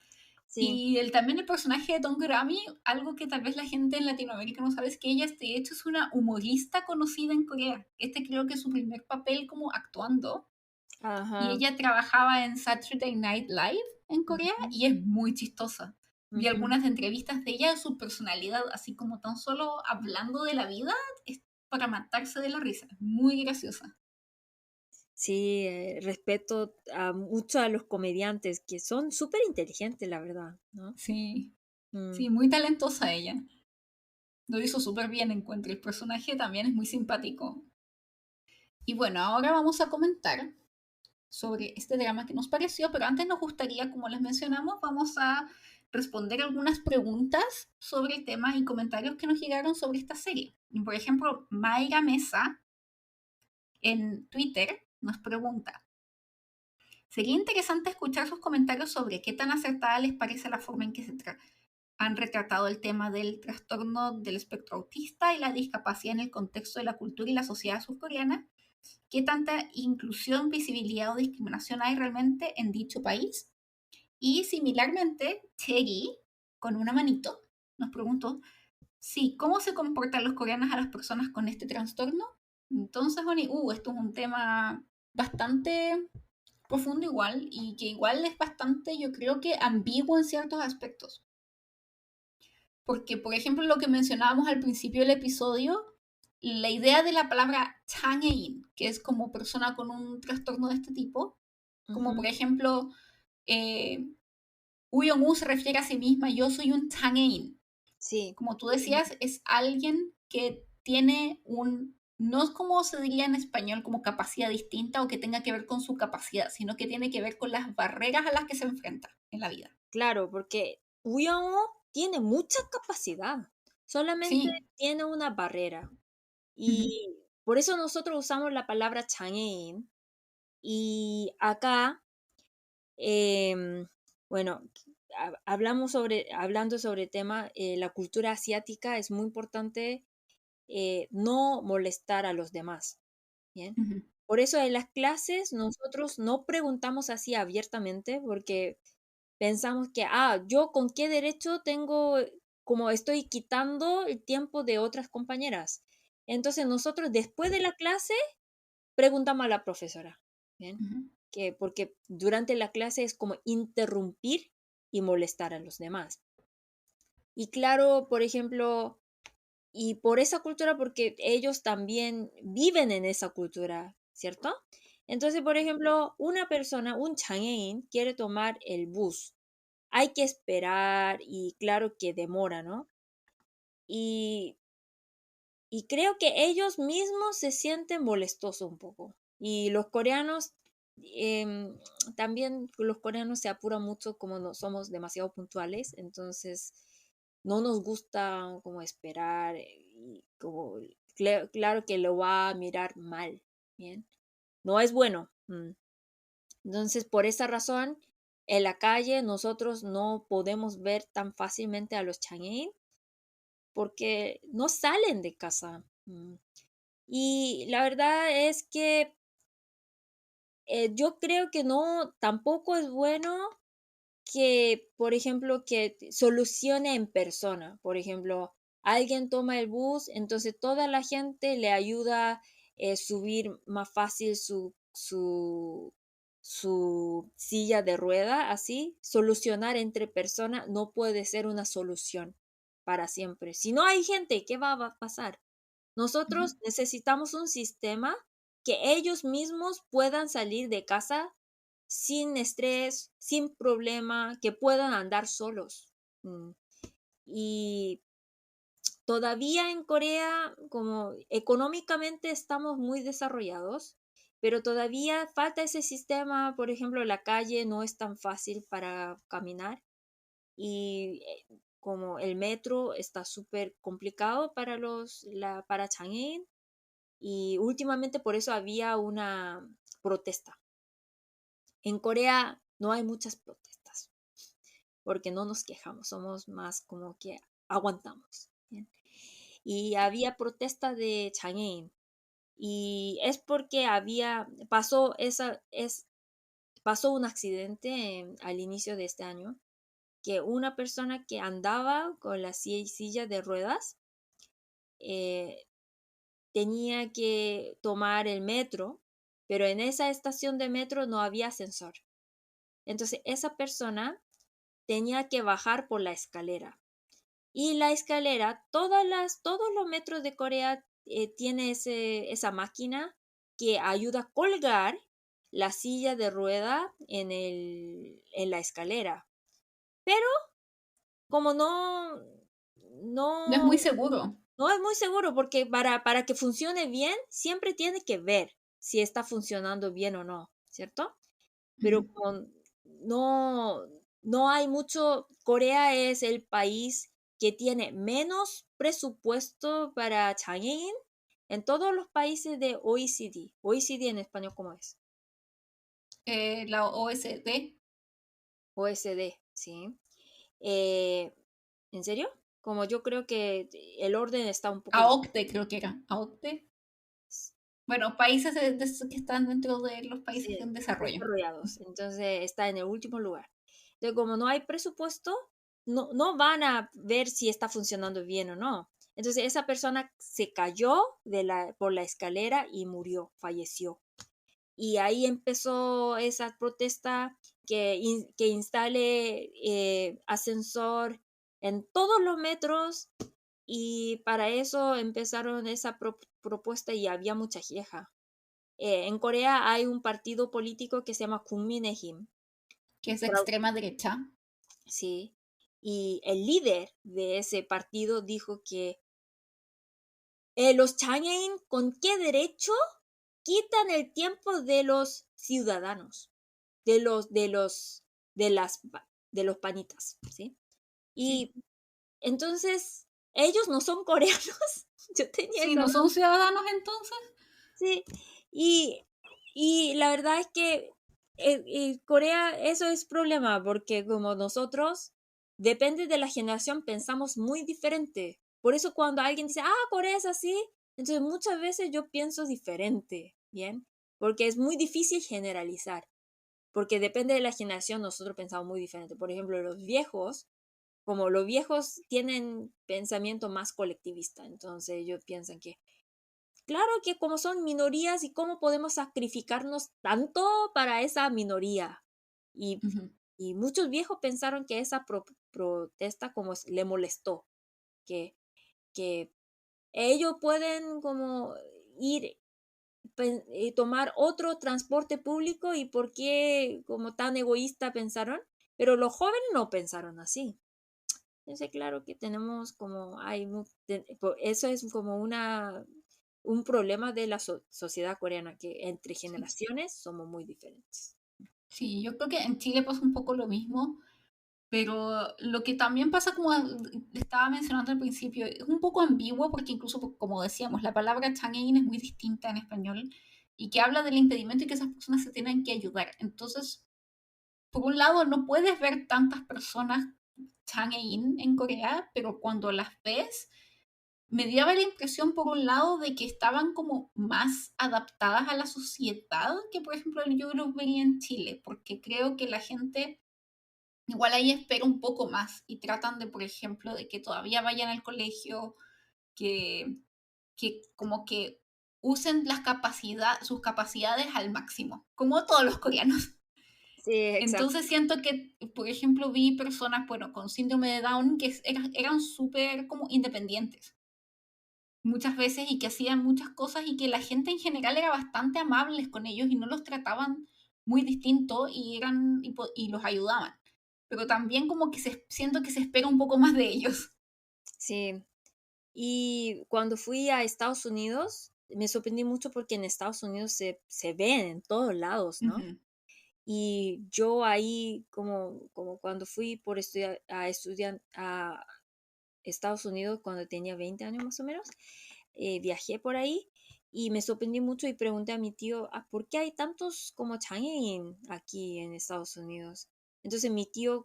sí. Y también el personaje de Don Grammy, algo que tal vez la gente en Latinoamérica no sabe, es que ella de hecho es una humorista conocida en Corea. Este creo que es su primer papel como actuando. Y Ajá. ella trabajaba en Saturday Night Live en Corea Ujú, y es muy chistosa. Vi ujú. algunas entrevistas de ella, su personalidad, así como tan solo hablando de la vida, es para matarse de la risa. Es muy graciosa. Sí, respeto mucho a los comediantes que son súper inteligentes, la verdad, ¿no? Sí, Mm, sí, muy talentosa ella. Lo hizo súper bien, encuentro. El personaje también es muy simpático. Y bueno, ahora vamos a comentar sobre este drama que nos pareció, pero antes nos gustaría, como les mencionamos, vamos a responder algunas preguntas sobre el tema y comentarios que nos llegaron sobre esta serie. Por ejemplo, Mayra Mesa en Twitter nos pregunta, sería interesante escuchar sus comentarios sobre qué tan acertada les parece la forma en que han retratado el tema del trastorno del espectro autista y la discapacidad en el contexto de la cultura y la sociedad surcoreana. ¿Qué tanta inclusión, visibilidad o discriminación hay realmente en dicho país? Y similarmente, Cherry, con una manito, nos preguntó, sí, ¿cómo se comportan los coreanos a las personas con este trastorno? Entonces, Oni, esto es un tema bastante profundo igual y que igual es bastante, yo creo que ambiguo en ciertos aspectos. Porque, por ejemplo, lo que mencionábamos al principio del episodio, la idea de la palabra 장애인, que es como persona con un trastorno de este tipo, como ujú. por ejemplo, eh, Uyong-woo se refiere a sí misma, yo soy un 장애인. Sí. Como tú decías, es alguien que tiene no es como se diría en español, como capacidad distinta o que tenga que ver con su capacidad, sino que tiene que ver con las barreras a las que se enfrenta en la vida. Claro, porque Uyongo tiene mucha capacidad, solamente Sí. tiene una barrera. Ujú, Y por eso nosotros usamos la palabra 장애인. Y acá, em, bueno, hablando sobre el tema, la cultura asiática es muy importante no molestar a los demás. Bien. ujú, Por eso en las clases nosotros no preguntamos así abiertamente porque pensamos que, yo con qué derecho tengo, como estoy quitando el tiempo de otras compañeras. Entonces nosotros después de la clase preguntamos a la profesora, ¿bien? ujú, Que porque durante la clase es como interrumpir y molestar a los demás. Y claro, por ejemplo, y por esa cultura, porque ellos también viven en esa cultura, ¿cierto? Entonces, por ejemplo, una persona, un 장애인, quiere tomar el bus. Hay que esperar y claro que demora, ¿no? Y, y creo que ellos mismos se sienten molestosos un poco. Y los coreanos, también los coreanos se apuran mucho como no somos demasiado puntuales, entonces no nos gusta como esperar y como claro que lo va a mirar mal, ¿bien? No es bueno. Entonces, por esa razón, en la calle nosotros no podemos ver tan fácilmente a los changuín porque no salen de casa. Y la verdad es que yo creo que no, tampoco es bueno que, por ejemplo, que solucione en persona. Por ejemplo, alguien toma el bus, entonces toda la gente le ayuda a subir más fácil su silla de rueda, así. Solucionar entre personas no puede ser una solución para siempre. Si no hay gente, ¿qué va a pasar? Ujú. Nosotros necesitamos un sistema que ellos mismos puedan salir de casa sin estrés, sin problema, que puedan andar solos. Mm. Y todavía en Corea, como económicamente estamos muy desarrollados, pero todavía falta ese sistema. Por ejemplo, la calle no es tan fácil para caminar y como el metro está súper complicado para para 장애인, y últimamente por eso había una protesta. En Corea no hay muchas protestas porque no nos quejamos, somos más como que aguantamos. ¿Bien? Y había protesta de 장애인 y es porque pasó un accidente al inicio de este año, que una persona que andaba con la silla de ruedas eh, tenía que tomar el metro, pero en esa estación de metro no había ascensor. Entonces esa persona tenía que bajar por la escalera. Y la escalera, todos los metros de Corea tiene esa máquina que ayuda a colgar la silla de rueda en la escalera. Pero como No es no, muy seguro. no es muy seguro, porque para que funcione bien, siempre tiene que ver si está funcionando bien o no, ¿cierto? Pero Ujú. como no, no hay mucho, Corea es el país que tiene menos presupuesto para 장애인 en todos los países de OECD. OECD en español, ¿cómo es? La OSD, OSD, ¿sí? Eh, ¿En serio? Como yo creo que el orden está un poco diferente. AOCDE creo que era, AOCDE. Bueno, países que están dentro de los países Sí, en desarrollo. desarrollados. Entonces está en el último lugar. Entonces, como no hay presupuesto, no van a ver si está funcionando bien o no. Entonces, esa persona se cayó por la escalera y murió, falleció. Y ahí empezó esa protesta que instale ascensor en todos los metros, y para eso empezaron esa propuesta y había mucha queja. En Corea hay un partido político que se llama 국민의힘, Que es de trau- extrema derecha, sí, y el líder de ese partido dijo que los 장애인, ¿con qué derecho quitan el tiempo de los ciudadanos, de de los panitas, ¿sí? sí. Y entonces, ellos no son coreanos. Yo tenía Sí, esa no duda. son ciudadanos entonces. Sí, y, y la verdad es que Corea, eso es problema, porque como nosotros, depende de la generación, pensamos muy diferente. Por eso cuando alguien dice, ah, Corea es así, entonces muchas veces yo pienso diferente, ¿bien? Porque es muy difícil generalizar, porque depende de la generación, nosotros pensamos muy diferente. Por ejemplo, los viejos, como los viejos tienen pensamiento más colectivista, entonces ellos piensan que claro que como son minorías y cómo podemos sacrificarnos tanto para esa minoría. Y, Ujú. y muchos viejos pensaron que esa protesta como le molestó, que, que ellos pueden como ir y tomar otro transporte público, y por qué como tan egoísta pensaron, pero los jóvenes no pensaron así. Entonces, claro que tenemos como, eso es como un problema de la sociedad coreana, que entre Sí. generaciones somos muy diferentes. Sí, yo creo que en Chile pasa un poco lo mismo, pero lo que también pasa, como estaba mencionando al principio, es un poco ambiguo porque incluso, como decíamos, la palabra changein es muy distinta en español y que habla del impedimento y que esas personas se tienen que ayudar. Entonces, por un lado, no puedes ver tantas personas changein en Corea, pero cuando las ves, me daba la impresión, por un lado, de que estaban como más adaptadas a la sociedad que, por ejemplo, yo los veía en Chile, porque creo que la gente igual ahí espero un poco más y tratan de, por ejemplo, de que todavía vayan al colegio, que, que como que usen sus capacidades al máximo, como todos los coreanos. Sí, exacto. Entonces siento que, por ejemplo, vi personas, bueno, con síndrome de Down que eran súper como independientes muchas veces y que hacían muchas cosas y que la gente en general era bastante amables con ellos y no los trataban muy distinto y los ayudaban. Pero también como que siento que se espera un poco más de ellos. Sí. Y cuando fui a Estados Unidos, me sorprendí mucho porque en Estados Unidos se ven en todos lados, ¿no? Ujú. Y yo ahí, como cuando fui por estudiar a Estados Unidos cuando tenía 20 años más o menos, viajé por ahí y me sorprendí mucho y pregunté a mi tío, ¿por qué hay tantos como 장애인 aquí en Estados Unidos? Entonces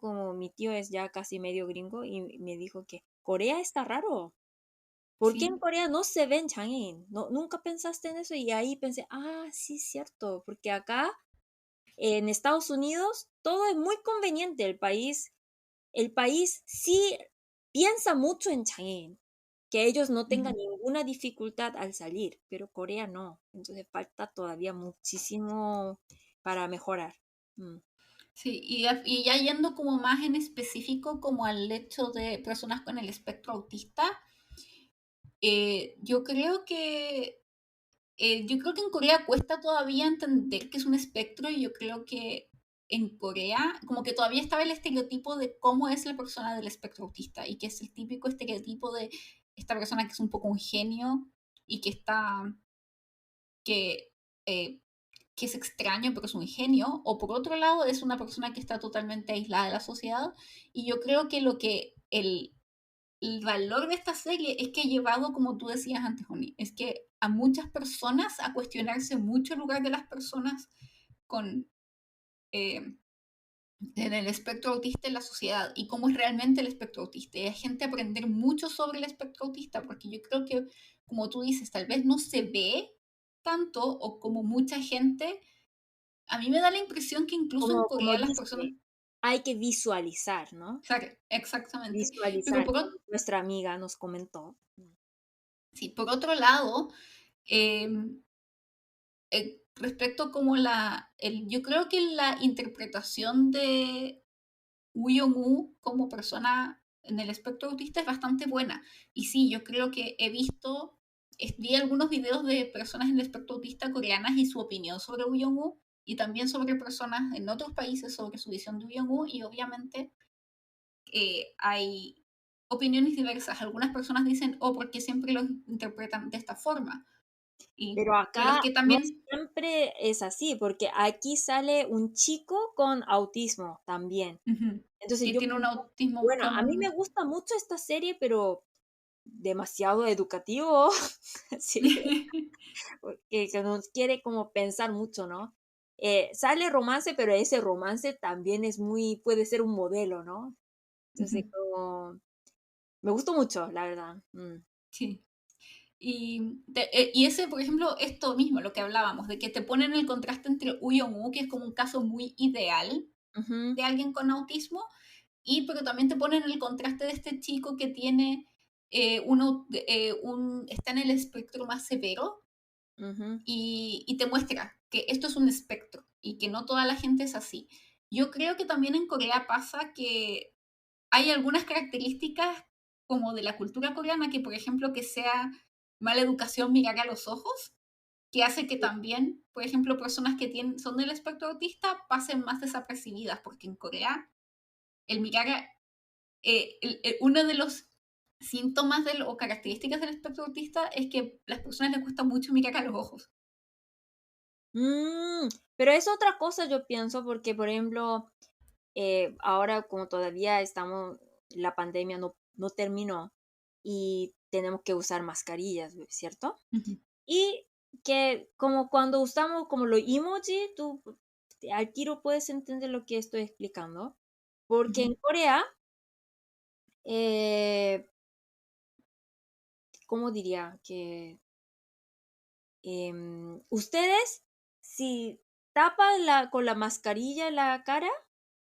como mi tío es ya casi medio gringo y me dijo que Corea está raro. ¿Por qué en Sí, Corea no se ven 장애인? No, ¿nunca pensaste en eso? Y ahí pensé, sí, es cierto, porque acá en Estados Unidos todo es muy conveniente. El país sí piensa mucho en 장애인, que ellos no tengan ujú. ninguna dificultad al salir, pero Corea no. Entonces falta todavía muchísimo para mejorar. Mm. Sí, y ya yendo como más en específico como al hecho de personas con el espectro autista, yo creo que yo creo que en Corea cuesta todavía entender que es un espectro y yo creo que en Corea como que todavía estaba el estereotipo de cómo es la persona del espectro autista y que es el típico estereotipo de esta persona que es un poco un genio y que, eh, que es extraño pero es un genio, o por otro lado es una persona que está totalmente aislada de la sociedad y yo creo que el valor de esta serie es que ha llevado, como tú decías antes, Joni, es que a muchas personas a cuestionarse mucho el lugar de las personas con, eh, en el espectro autista en la sociedad y cómo es realmente el espectro autista. Y hay gente a aprender mucho sobre el espectro autista, porque yo creo que, como tú dices, tal vez no se ve tanto o como mucha gente. A mí me da la impresión que incluso en Como Corea las personas. dice, hay que visualizar, ¿no? Exactamente. Pero Visualizar, como nuestra amiga nos comentó. sí, por otro lado, eh, respecto como yo creo que la interpretación de Woo Young-woo como persona en el espectro autista es bastante buena. Y sí, yo creo que vi algunos videos de personas en el espectro autista coreanas y su opinión sobre Woo Young-woo y también sobre personas en otros países sobre su visión de Woo Young-woo y obviamente hay opiniones diversas. Algunas personas dicen, oh, ¿por qué siempre lo interpretan de esta forma? Pero Pero es acá que no también. siempre es así, porque aquí sale un chico con autismo también. Ujú. Entonces Que yo tiene un pensé, autismo bueno, a mí me con. gusta mucho esta serie, pero demasiado educativo, así que nos quiere como pensar mucho, ¿no? Sale romance, pero ese romance también puede ser un modelo, ¿no? Entonces, Ujú. como, me gustó mucho, la verdad. Mm. Sí. Y ese, por ejemplo, esto mismo, lo que hablábamos, de que te ponen el contraste entre Woo Young-woo, que es como un caso muy ideal Ujú, de alguien con autismo, pero también te ponen el contraste de este chico que tiene está en el espectro más severo ujú. y te muestra que esto es un espectro y que no toda la gente es así. Yo creo que también en Corea pasa que hay algunas características como de la cultura coreana que, por ejemplo, que sea mala educación mirar a los ojos, que hace que también, por ejemplo, personas que son del espectro autista pasen más desapercibidas, porque en Corea el mirar, uno de los síntomas o características del espectro autista es que a las personas les cuesta mucho mirar a los ojos. Mm, pero es otra cosa, yo pienso, porque, por ejemplo, ahora como todavía la pandemia no terminó y tenemos que usar mascarillas, ¿cierto? Ujú, Y que como cuando usamos como los emoji, tú al tiro puedes entender lo que estoy explicando, porque ujú. en Corea, eh, ¿cómo diría? Que ustedes, si tapan con la mascarilla la cara,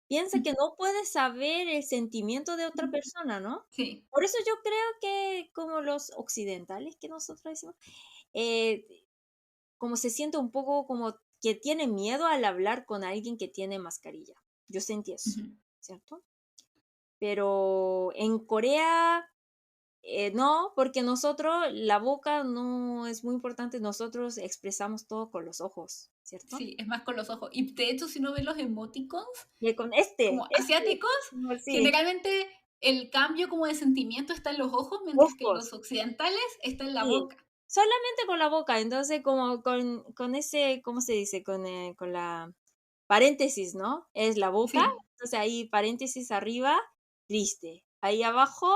piensa que no puede saber el sentimiento de otra Ujú. persona, ¿no? Sí. Por eso yo creo que como los occidentales que nosotros decimos, eh, como se siente un poco como que tiene miedo al hablar con alguien que tiene mascarilla. Yo sentí eso, Ujú. ¿cierto? Pero en Corea no, porque nosotros, la boca no es muy importante, nosotros expresamos todo con los ojos, ¿cierto? Sí, es más con los ojos. Y de hecho, si uno ve los emoticons, Y con como asiáticos, no, sí, generalmente el cambio como de sentimiento está en los ojos, mientras que en ojos, los occidentales está en la sí, boca. solamente con la boca, entonces como con ese, ¿cómo se dice? Con la paréntesis, ¿no? Es la boca, Sí, entonces ahí paréntesis arriba, triste, ahí abajo,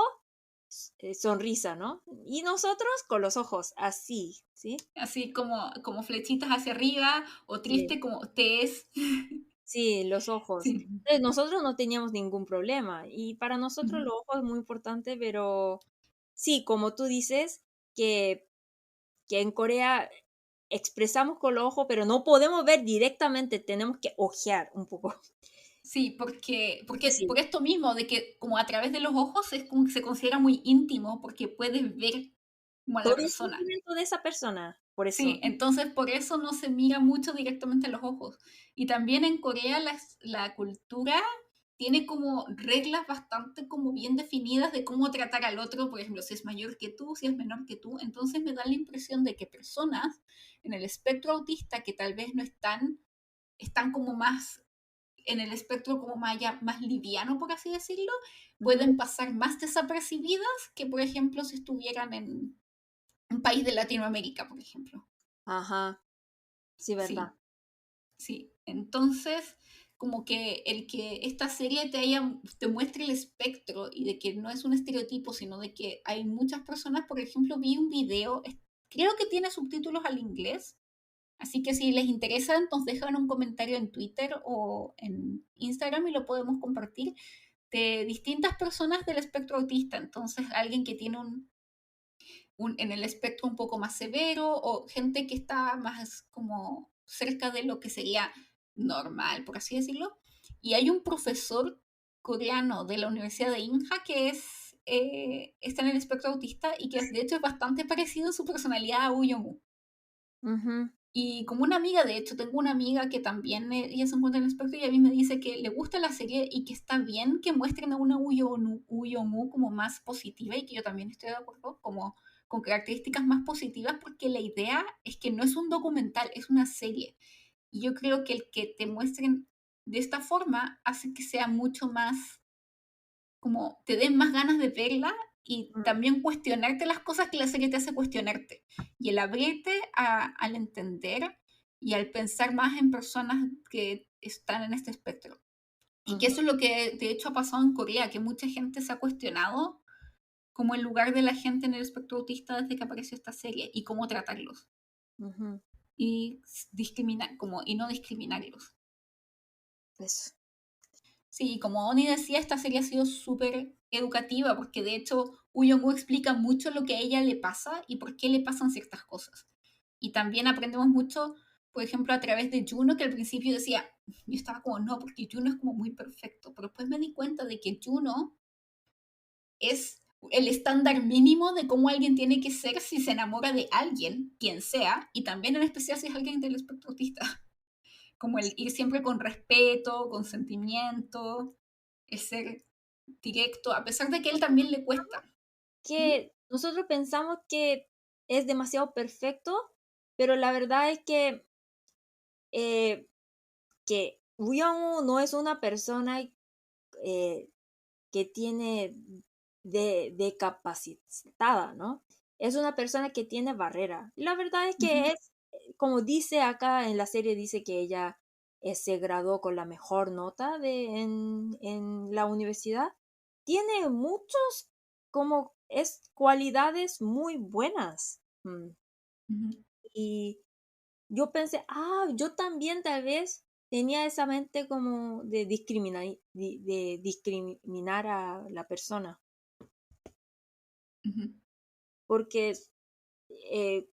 sonrisa, ¿no? Y nosotros con los ojos, así, ¿sí? así como flechitas hacia arriba o Sí. triste como te es. Sí, los ojos. Sí. Nosotros no teníamos ningún problema y para nosotros Ujú. los ojos es muy importante, pero sí, como tú dices, que, que en Corea expresamos con los ojos, pero no podemos ver directamente, tenemos que ojear un poco. Sí, porque Difícil. por esto mismo, de que como a través de los ojos es como que se considera muy íntimo, porque puedes ver como a la Todo el persona. sentimiento de esa persona, por Sí, eso. entonces por eso no se mira mucho directamente a los ojos. Y también en Corea la cultura tiene como reglas bastante como bien definidas de cómo tratar al otro, por ejemplo, si es mayor que tú, si es menor que tú. Entonces me da la impresión de que personas en el espectro autista que tal vez no están como más en el espectro como más, más liviano, por así decirlo, Ujú. pueden pasar más desapercibidas que, por ejemplo, si estuvieran en un país de Latinoamérica, por ejemplo. Ajá, sí, verdad. Sí, sí. Entonces, como que el que esta serie te muestre el espectro y de que no es un estereotipo, sino de que hay muchas personas, por ejemplo, vi un video, creo que tiene subtítulos al inglés, así que si les interesa, entonces dejan un comentario en Twitter o en Instagram y lo podemos compartir de distintas personas del espectro autista. Entonces, alguien que tiene en el espectro un poco más severo o gente que está más como cerca de lo que sería normal, por así decirlo. Y hay un profesor coreano de la Universidad de Inha que está en el espectro autista y que de hecho es bastante parecido en su personalidad a Woo Young-woo. Ujú, Y como una amiga, de hecho, tengo una amiga que también ella se encuentra en el espectro y a mí me dice que le gusta la serie y que está bien que muestren a una Woo Young-woo como más positiva y que yo también estoy de acuerdo, como con características más positivas, porque la idea es que no es un documental, es una serie. Y yo creo que el que te muestren de esta forma hace que sea mucho más como te den más ganas de verla y mm, también cuestionarte las cosas que la serie te hace cuestionarte. Y el abrirte al entender y al pensar más en personas que están en este espectro. Y que ujú, eso es lo que de hecho ha pasado en Corea, que mucha gente se ha cuestionado como el lugar de la gente en el espectro autista desde que apareció esta serie y cómo tratarlos ujú, y y no discriminarlos. eso. Sí, como Oni decía, esta serie ha sido súper educativa porque de hecho Uyongu explica mucho lo que a ella le pasa y por qué le pasan ciertas cosas. Y también aprendemos mucho, por ejemplo, a través de Juno, que al principio decía, yo estaba como, no, porque Juno es como muy perfecto, pero después me di cuenta de que Juno es el estándar mínimo de cómo alguien tiene que ser si se enamora de alguien, quien sea, y también en especial si es alguien del espectro autista. Como el ir siempre con respeto, con sentimiento, el ser directo, a pesar de que a él también le cuesta. Ujú, Que nosotros pensamos que es demasiado perfecto, pero la verdad es eh, que Woo no es una persona eh, que tiene decapacitada, ¿no? Es una persona que tiene barrera. Y la verdad es ujú, que es, como dice acá en la serie, dice que ella se graduó con la mejor nota en la universidad. Tiene muchos, como, es cualidades muy buenas. ujú, Y yo pensé, yo también tal vez tenía esa mente como de discriminar a la persona, ujú. porque eh,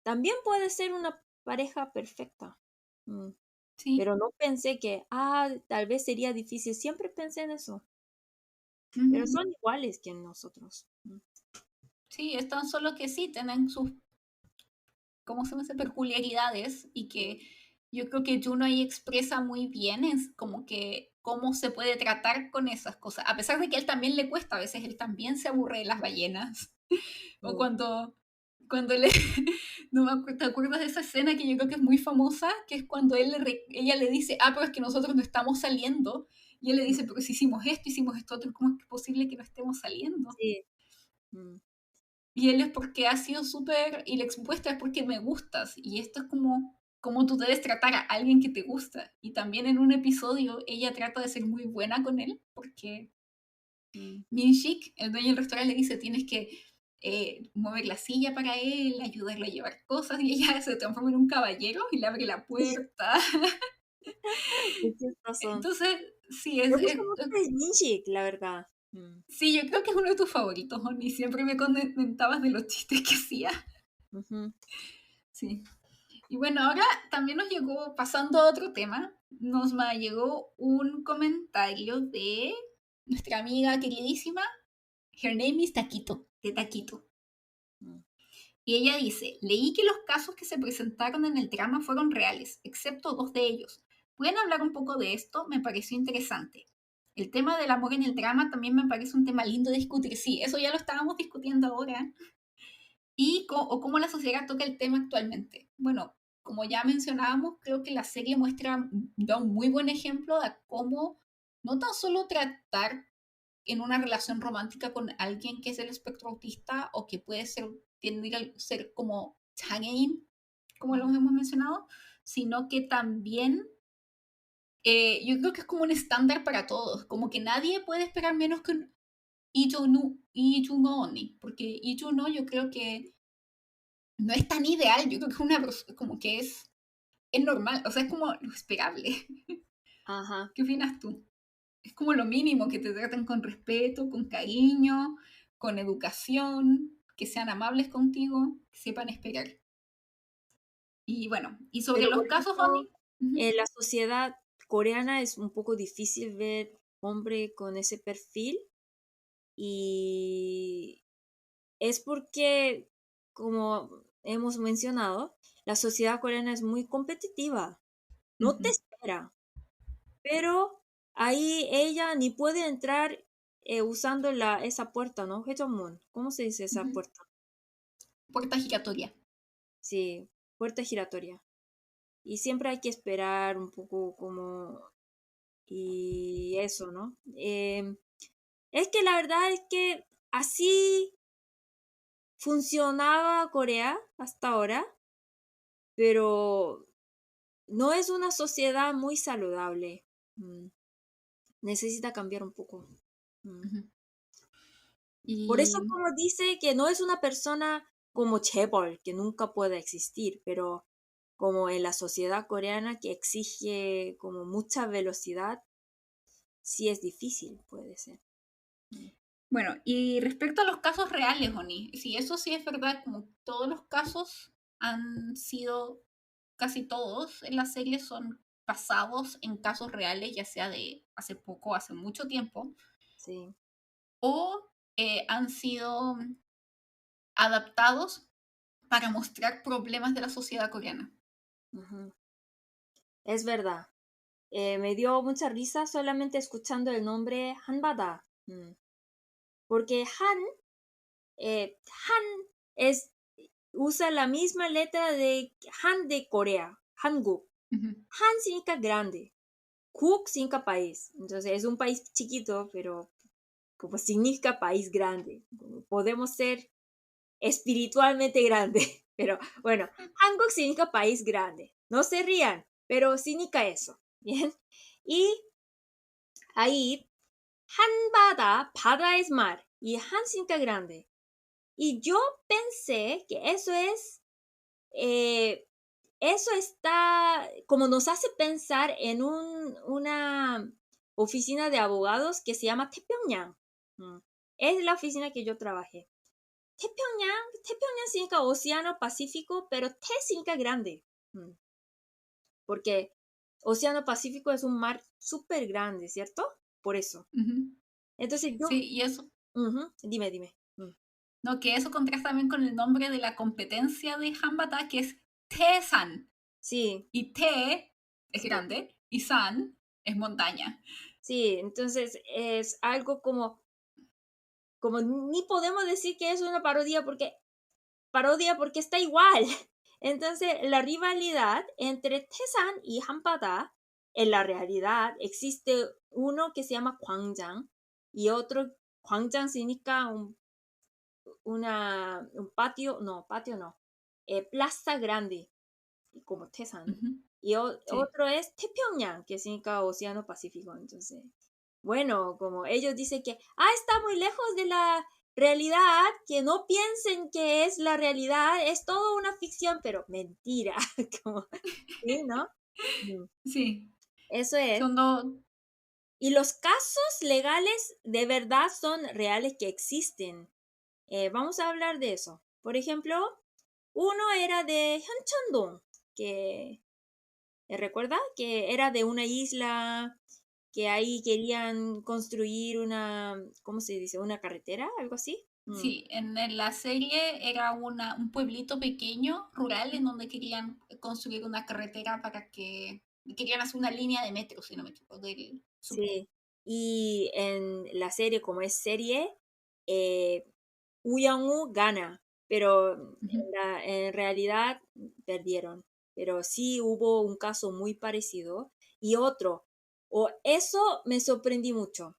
también puede ser una pareja perfecta. Mm, Sí. pero no pensé que, tal vez sería difícil. Siempre pensé en eso, pero Ujú. son iguales que nosotros. Sí, es tan solo que sí, tienen sus, ¿cómo se llama? Peculiaridades y Sí, que yo creo que Juno ahí expresa muy bien es como que cómo se puede tratar con esas cosas, a pesar de que a él también le cuesta, a veces él también se aburre de las ballenas, o sí, cuando le, no me acuerdo, ¿te acuerdas de esa escena que yo creo que es muy famosa? Que es cuando ella le dice, pero es que nosotros no estamos saliendo, y él le dice, pero si hicimos esto otro, ¿cómo es posible que no estemos saliendo? sí. Mm, Y él es porque ha sido súper, y la expuesta es porque me gustas. Y esto es como tú debes tratar a alguien que te gusta. Y también en un episodio ella trata de ser muy buena con él, porque mm. Minshik, el dueño del restaurante, le dice, tienes que mover la silla para él, ayudarle a llevar cosas, y ella se transforma en un caballero y le abre la puerta. Qué chistoso. Entonces, sí, Me gusta mucho el Ninjik, la verdad. sí, yo creo que es uno de tus favoritos, Oni. Siempre me comentabas de los chistes que hacía. Ujú. Sí. Y bueno, ahora también nos llegó, pasando a otro tema, llegó un comentario de nuestra amiga queridísima, her name is Taquito, de Taquito. Mm. Y ella dice, leí que los casos que se presentaron en el drama fueron reales, excepto 2 de ellos. ¿Pueden hablar un poco de esto? Me pareció interesante. El tema del amor en el drama también me parece un tema lindo de discutir. Sí, eso ya lo estábamos discutiendo ahora. O cómo la sociedad toca el tema actualmente. Bueno, como ya mencionábamos, creo que la serie da un muy buen ejemplo de cómo no tan solo tratar en una relación romántica con alguien que es el espectro autista o que puede ser, tiende a ser como 장애인, como lo hemos mencionado, sino que también yo creo que es como un estándar para todos, como que nadie puede esperar menos que un Ijuno Oni, porque Ijuno yo creo que no es tan ideal, yo creo que es como que es normal, o sea, es como lo esperable. Ajá. ¿Qué opinas tú? Es como lo mínimo, que te traten con respeto, con cariño, con educación, que sean amables contigo, que sepan esperar. Y bueno, y sobre Pero, los por casos, ejemplo, Oni, ujú, en la sociedad coreana es un poco difícil ver hombre con ese perfil y es porque, como hemos mencionado, la sociedad coreana es muy competitiva, no te ujú, espera, pero ahí ella ni puede entrar usando esa puerta, ¿no? Hyeonmun, ¿cómo se dice esa ujú. puerta? Puerta giratoria. Sí, puerta giratoria. Y siempre hay que esperar un poco como y eso, ¿no? Es que la verdad es que así funcionaba Corea hasta ahora, pero no es una sociedad muy saludable. Mm, Necesita cambiar un poco. Mm. Ujú. Por eso, Y como dice, que no es una persona como Chaebol, que nunca puede existir, pero como en la sociedad coreana que exige como mucha velocidad, sí es difícil, puede ser. Mm. bueno, y respecto a los casos reales, Oni, sí, eso sí es verdad, como todos los casos han sido, casi todos en la serie son basados en casos reales, ya sea de hace poco, hace mucho tiempo, Sí. o han sido adaptados para mostrar problemas de la sociedad coreana. Ujú. Es verdad. Me dio mucha risa solamente escuchando el nombre Hanbada. Porque Han es, usa la misma letra de Han de Corea, Hanguk. Ujú, Han significa grande, Kuk significa país. Entonces es un país chiquito, pero como significa país grande. Podemos ser espiritualmente grande. Pero bueno, Hanguk significa país grande. No se rían, pero significa eso. Bien. Y ahí, 한바다, 바다 es mar. Y Han significa grande. Y yo pensé que eh, eso está, como nos hace pensar en una oficina de abogados que se llama 태평양. Es la oficina que yo trabajé. 태평양 significa océano Pacífico, pero T significa grande. Porque Océano Pacífico es un mar súper grande, ¿cierto? Por eso. Ujú. Entonces yo, Sí, y eso, dime. no, que eso contrasta también con el nombre de la competencia de Hambata, que es Te-san. Sí, Y Te es sí, grande y San es montaña. sí. Entonces es algo como ni podemos decir que es una parodia porque está igual. Entonces, la rivalidad entre Taesan y Hampada, en la realidad existe uno que se llama Gwangjang y otro, Gwangjang significa un patio no, plaza grande, como Taesan. Ujú. Y Sí. otro es Taepyeongyang, que significa Océano Pacífico. Entonces, bueno, como ellos dicen que, está muy lejos de la realidad, que no piensen que es la realidad, es todo una ficción, pero mentira. Como, sí, ¿no? Mm, Sí, eso es. son dos. Y los casos legales de verdad son reales que existen. Vamos a hablar de eso. Por ejemplo, uno era de Hyuncheon-dong, que recuerda que era de una isla que ahí querían construir una, ¿cómo se dice? Una carretera, algo así. Sí, en la serie era un pueblito pequeño, rural, en donde querían construir una carretera para que querían hacer una línea de metro, si no me equivoco, del subte. Sí. Y en la serie, como es serie, eh, Woo gana, pero Ujú. en realidad perdieron. Pero sí hubo un caso muy parecido y otro. Eso me sorprendí mucho.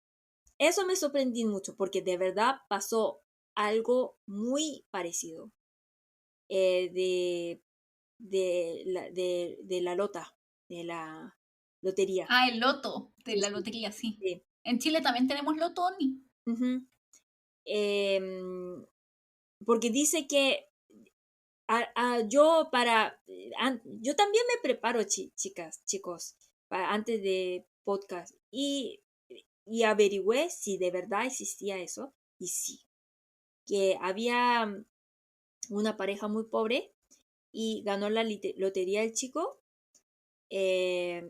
Eso me sorprendí mucho porque de verdad pasó algo muy parecido de, de la lota, de la lotería. Ah, el loto de Sí, la sí, lotería, sí. sí. En Chile también tenemos loto, Oni. Ujú. Em, Porque dice que yo también me preparo, chicas, chicos, antes de podcast y averigüé si de verdad existía eso y sí, que había una pareja muy pobre y ganó la lotería el chico, eh,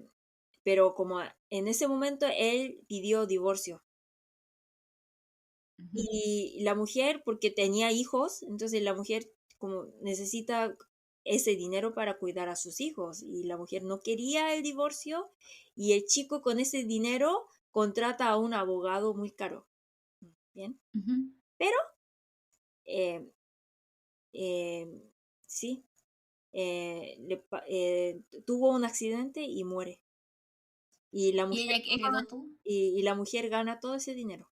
pero como en ese momento él pidió divorcio Ujú, y la mujer, porque tenía hijos, entonces la mujer como necesita ese dinero para cuidar a sus hijos y la mujer no quería el divorcio y el chico con ese dinero contrata a un abogado muy caro. Bien, ujú. pero eh, eh, sí, tuvo un accidente y muere. Y la Y mujer, ella heredó todo. y la mujer gana todo ese dinero.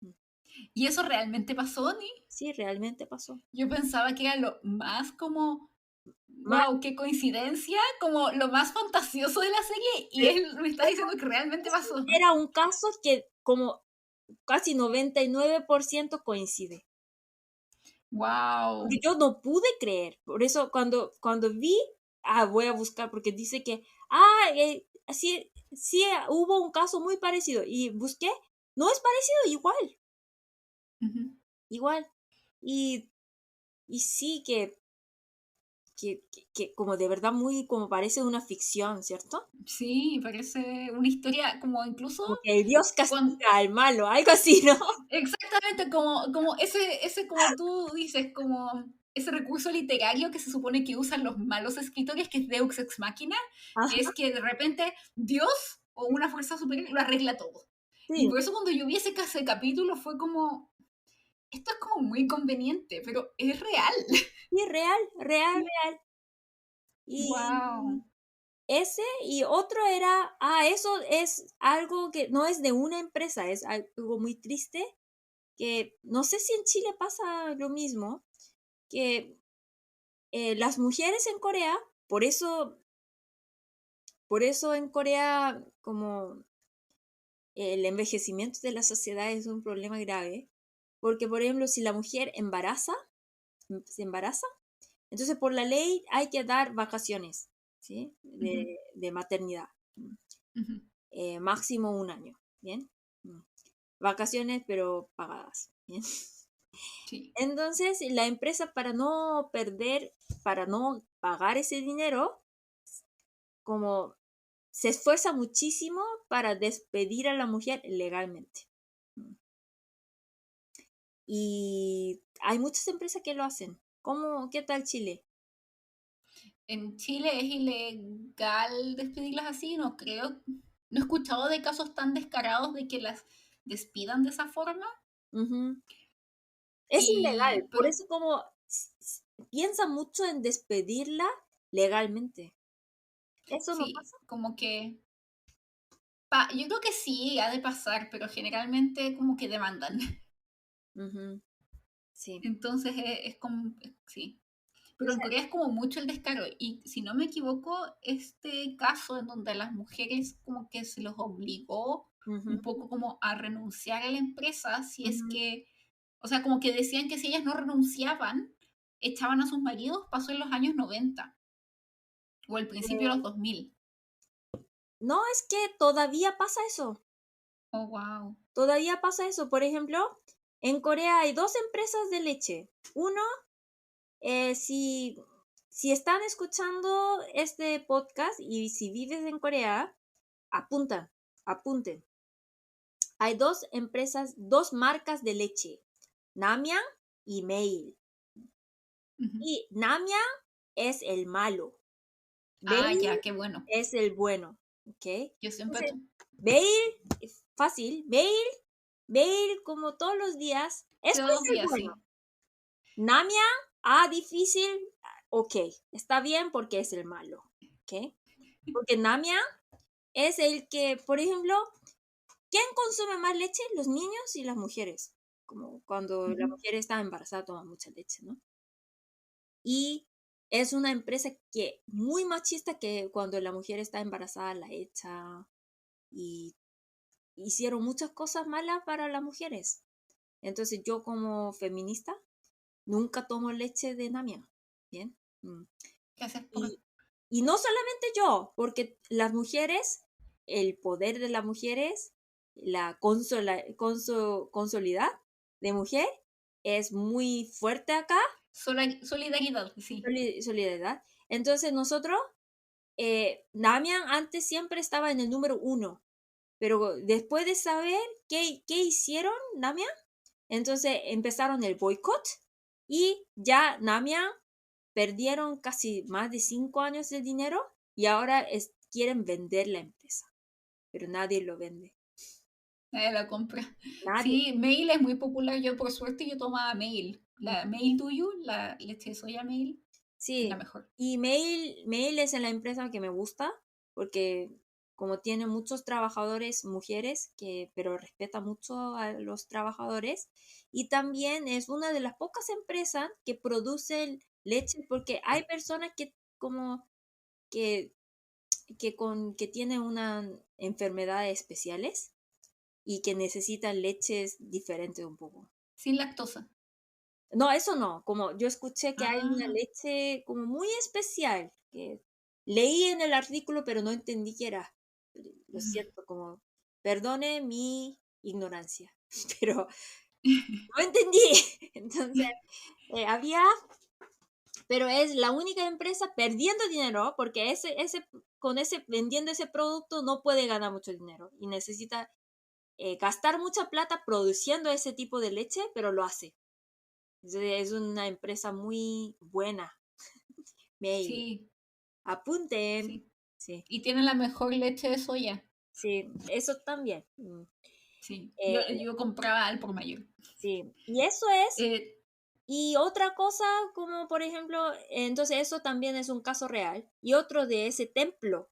Mm, ¿Y eso realmente pasó, Oni? Sí, realmente pasó. Yo pensaba que era lo más como, Más, wow, qué coincidencia, como lo más fantasioso de la serie, y él me está diciendo que realmente pasó. era un caso que como casi 99% coincide. Porque Wow. yo no pude creer. Por eso cuando vi, voy a buscar, porque dice que, sí, sí, hubo un caso muy parecido. Y busqué, no es parecido, igual, igual. Y, y sí que como de verdad muy, como parece una ficción, ¿cierto? Sí, parece una historia como incluso Como que Dios cuando, castiga al malo, algo así, ¿no? exactamente como ese como tú dices, como ese recurso literario que se supone que usan los malos escritores, que es Deus ex machina, que es Ajá, que de repente Dios o una fuerza superior lo arregla todo. Y sí, por eso cuando yo vi ese capítulo fue como, esto es como muy conveniente, pero es real. sí, real, real, real. Wow. Y ese y otro era, eso es algo que no es de una empresa, es algo muy triste, que no sé si en Chile pasa lo mismo, que las mujeres en Corea, por eso, por eso en Corea como el envejecimiento de la sociedad es un problema grave, porque por ejemplo si la mujer se embaraza, entonces por la ley hay que dar vacaciones, ¿sí? Ujú, De maternidad. ujú. Máximo un año, ¿bien? Mm. Vacaciones, pero pagadas, ¿bien? Sí. Entonces, la empresa para no perder, para no pagar ese dinero, como se esfuerza muchísimo para despedir a la mujer legalmente. Mm. Y hay muchas empresas que lo hacen. ¿Cómo, qué tal Chile? En Chile es ilegal despedirlas así, no creo. No he escuchado de casos tan descarados de que las despidan de esa forma. Ujú. Es ilegal, por Pero eso como piensa mucho en despedirla legalmente. Eso no sí, pasa. como que yo creo que sí, ha de pasar, pero generalmente como que demandan. Ujú. Sí. Entonces es como, sí. O Pero en sea, Corea es como mucho el descaro. Y si no me equivoco, este caso en donde a las mujeres como que se los obligó ujú, un poco como a renunciar a la empresa, si es ujú. que, o sea, como que decían que si ellas no renunciaban, echaban a sus maridos, pasó en los años 90 o al principio de los 2000. No, es que todavía pasa eso. Oh, wow. Todavía pasa eso. Por ejemplo, en Corea hay dos empresas de leche. Uno, si están escuchando este podcast y si vives en Corea, apunten. Hay dos empresas, dos marcas de leche, Namyang y Mail. Ujú. Y Namyang es el malo, Ah, Mail ya, qué bueno. es el bueno, ¿ok? Yo siempre... Entonces, Mail, es fácil, Mail como todos los días, esto Todos es los el días, bueno. sí. Namyang, difícil, ok, está bien porque es el malo, ¿ok? Porque Namyang es el que, por ejemplo, ¿quién consume más leche? Los niños y las mujeres. Como cuando la Ujú. mujer está embarazada toma mucha leche, ¿no? Y es una empresa que muy machista que cuando la mujer está embarazada la echa y hicieron muchas cosas malas para las mujeres. Entonces yo como feminista nunca tomo leche de Namia. ¿Bien? Mm. Gracias por... Y, y no solamente yo, porque las mujeres, el poder de las mujeres, la consolidad de mujer es muy fuerte acá, Solidaridad, sí. solidaridad. Entonces nosotros, Damian antes siempre estaba en el número uno, pero después de saber qué hicieron Damian, entonces empezaron el boicot y ya Damian perdieron casi más de 5 años de dinero y ahora quieren vender la empresa, pero nadie lo vende. Nadie la compra. Nadie. Sí, Mail es muy popular. Yo, por suerte, yo tomaba Mail. La Mail Duyu, la leche de soya Mail, es la Sí, mejor. y Mail es en la empresa que me gusta porque como tiene muchos trabajadores mujeres, pero respeta mucho a los trabajadores y también es una de las pocas empresas que producen leche porque hay personas que como que, que tienen una enfermedades especiales y que necesitan leches diferentes un poco. Sin lactosa. No, eso no, como yo escuché que hay una Ah, leche como muy especial, que leí en el artículo pero no entendí qué era. Lo siento, como, perdone mi ignorancia, pero no entendí. Entonces, había, pero es la única empresa perdiendo dinero porque vendiendo ese producto no puede ganar mucho dinero y necesita gastar mucha plata produciendo ese tipo de leche, pero lo hace. Es una empresa muy buena. Mail. sí, Apunten. sí. Sí, Y tiene la mejor leche de soya. sí, eso también. Sí. Yo, Eh, yo compraba al por mayor. sí, y eso es. Eh, Y otra cosa, como por ejemplo, entonces eso también es un caso real. Y otro de ese templo.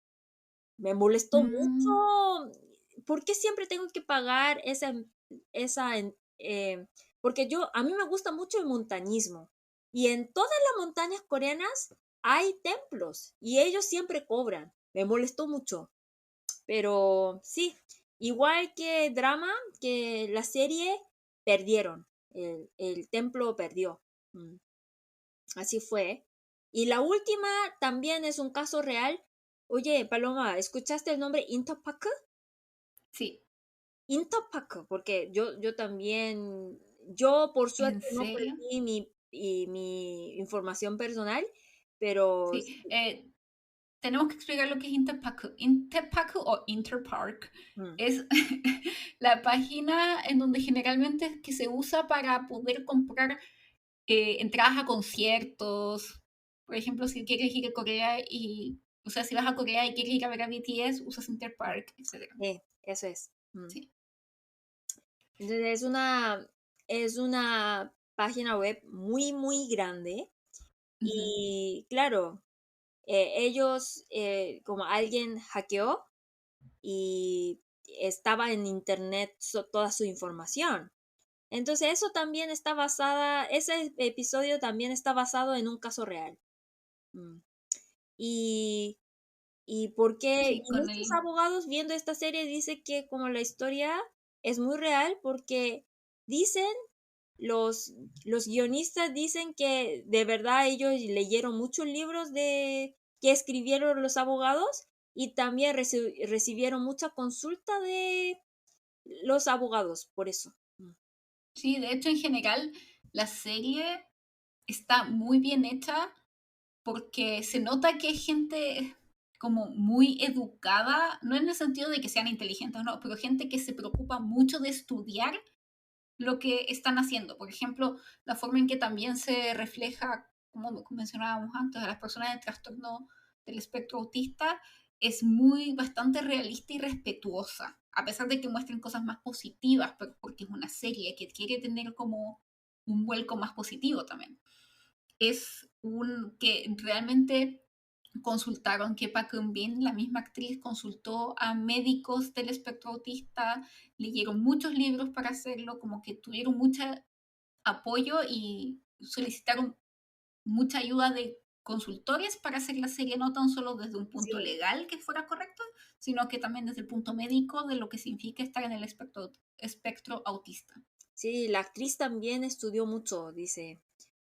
Me molestó mm, mucho. ¿Por qué siempre tengo que pagar esa, porque a mí me gusta mucho el montañismo. Y en todas las montañas coreanas hay templos y ellos siempre cobran. Me molestó mucho. Pero sí, igual que drama, que la serie perdieron. El templo perdió. Mm, Así fue. Y la última también es un caso real. Oye, Paloma, ¿escuchaste el nombre Intopak? sí. Intopak, porque yo también, yo por ¿En suerte no serio? perdí mi información personal, pero Sí. tenemos que explicar lo que es Interpaku. Interpaku o Interpark Mm. es la página en donde generalmente es que se usa para poder comprar entradas a conciertos. Por ejemplo, si quieres ir a Corea o sea, si vas a Corea y quieres ir a ver a BTS, usas Interpark, etc. Eso es. Mm. Sí. Entonces es una página web muy, muy grande Ujú. y claro, ellos, como alguien hackeó y estaba en internet toda su información. Entonces eso también está basada, ese episodio también está basado en un caso real. Mm. Y, Sí, y con muchos el... abogados viendo esta serie dicen que como la historia es muy real porque dicen, los, los guionistas dicen que de verdad ellos leyeron muchos libros de que escribieron los abogados y también recibieron mucha consulta de los abogados, por eso. Mm. Sí, de hecho, en general, la serie está muy bien hecha porque se nota que es gente como muy educada, no en el sentido de que sean inteligentes, no, pero gente que se preocupa mucho de estudiar lo que están haciendo. Por ejemplo, la forma en que también se refleja, como mencionábamos antes, a las personas de trastorno del espectro autista es muy bastante realista y respetuosa, a pesar de que muestren cosas más positivas, pero porque es una serie que quiere tener como un vuelco más positivo también. Es un que realmente consultaron que Park Eun-bin, la misma actriz, consultó a médicos del espectro autista, leyeron muchos libros para hacerlo, como que tuvieron mucho apoyo y solicitaron mucha ayuda de consultores para hacer la serie, no tan solo desde un punto Sí, legal que fuera correcto, sino que también desde el punto médico de lo que significa estar en el espectro autista. sí, la actriz también estudió mucho, dice,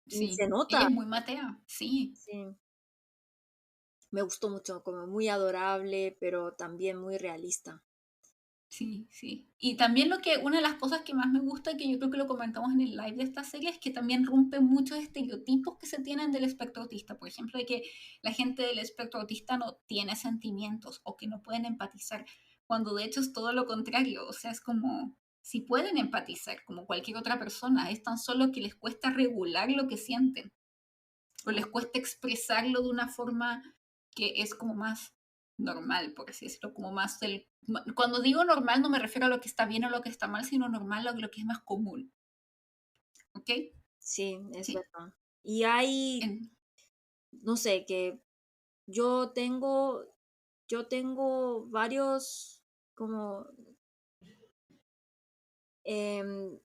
y Sí, se ella nota, es muy matea, sí. sí, me gustó mucho, como muy adorable, pero también muy realista. Sí, sí. Y también una de las cosas que más me gusta, que yo creo que lo comentamos en el live de esta serie, es que también rompe muchos estereotipos que se tienen del espectro autista. Por ejemplo, de que la gente del espectro autista no tiene sentimientos o que no pueden empatizar, cuando de hecho es todo lo contrario. O sea, es como si pueden empatizar como cualquier otra persona, es tan solo que les cuesta regular lo que sienten o les cuesta expresarlo de una forma que es como más normal, por así decirlo, como más del... Cuando digo normal no me refiero a lo que está bien o lo que está mal, sino normal a lo que es más común, ¿ok? Sí, es Sí. verdad. Y hay, En- no sé, que yo yo tengo varios, como, em,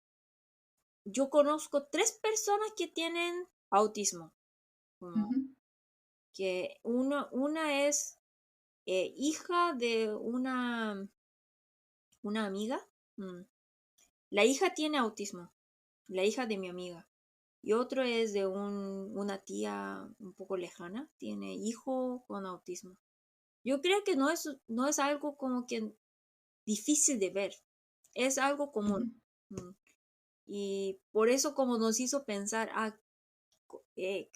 yo conozco 3 personas que tienen autismo, como Ujú, que una es hija de una amiga. mm, La hija tiene autismo, la hija de mi amiga. Y otro es de una tía un poco lejana, tiene hijo con autismo. Yo creo que no es algo como que difícil de ver, es algo común. ujú. Mm. Y por eso como nos hizo pensar,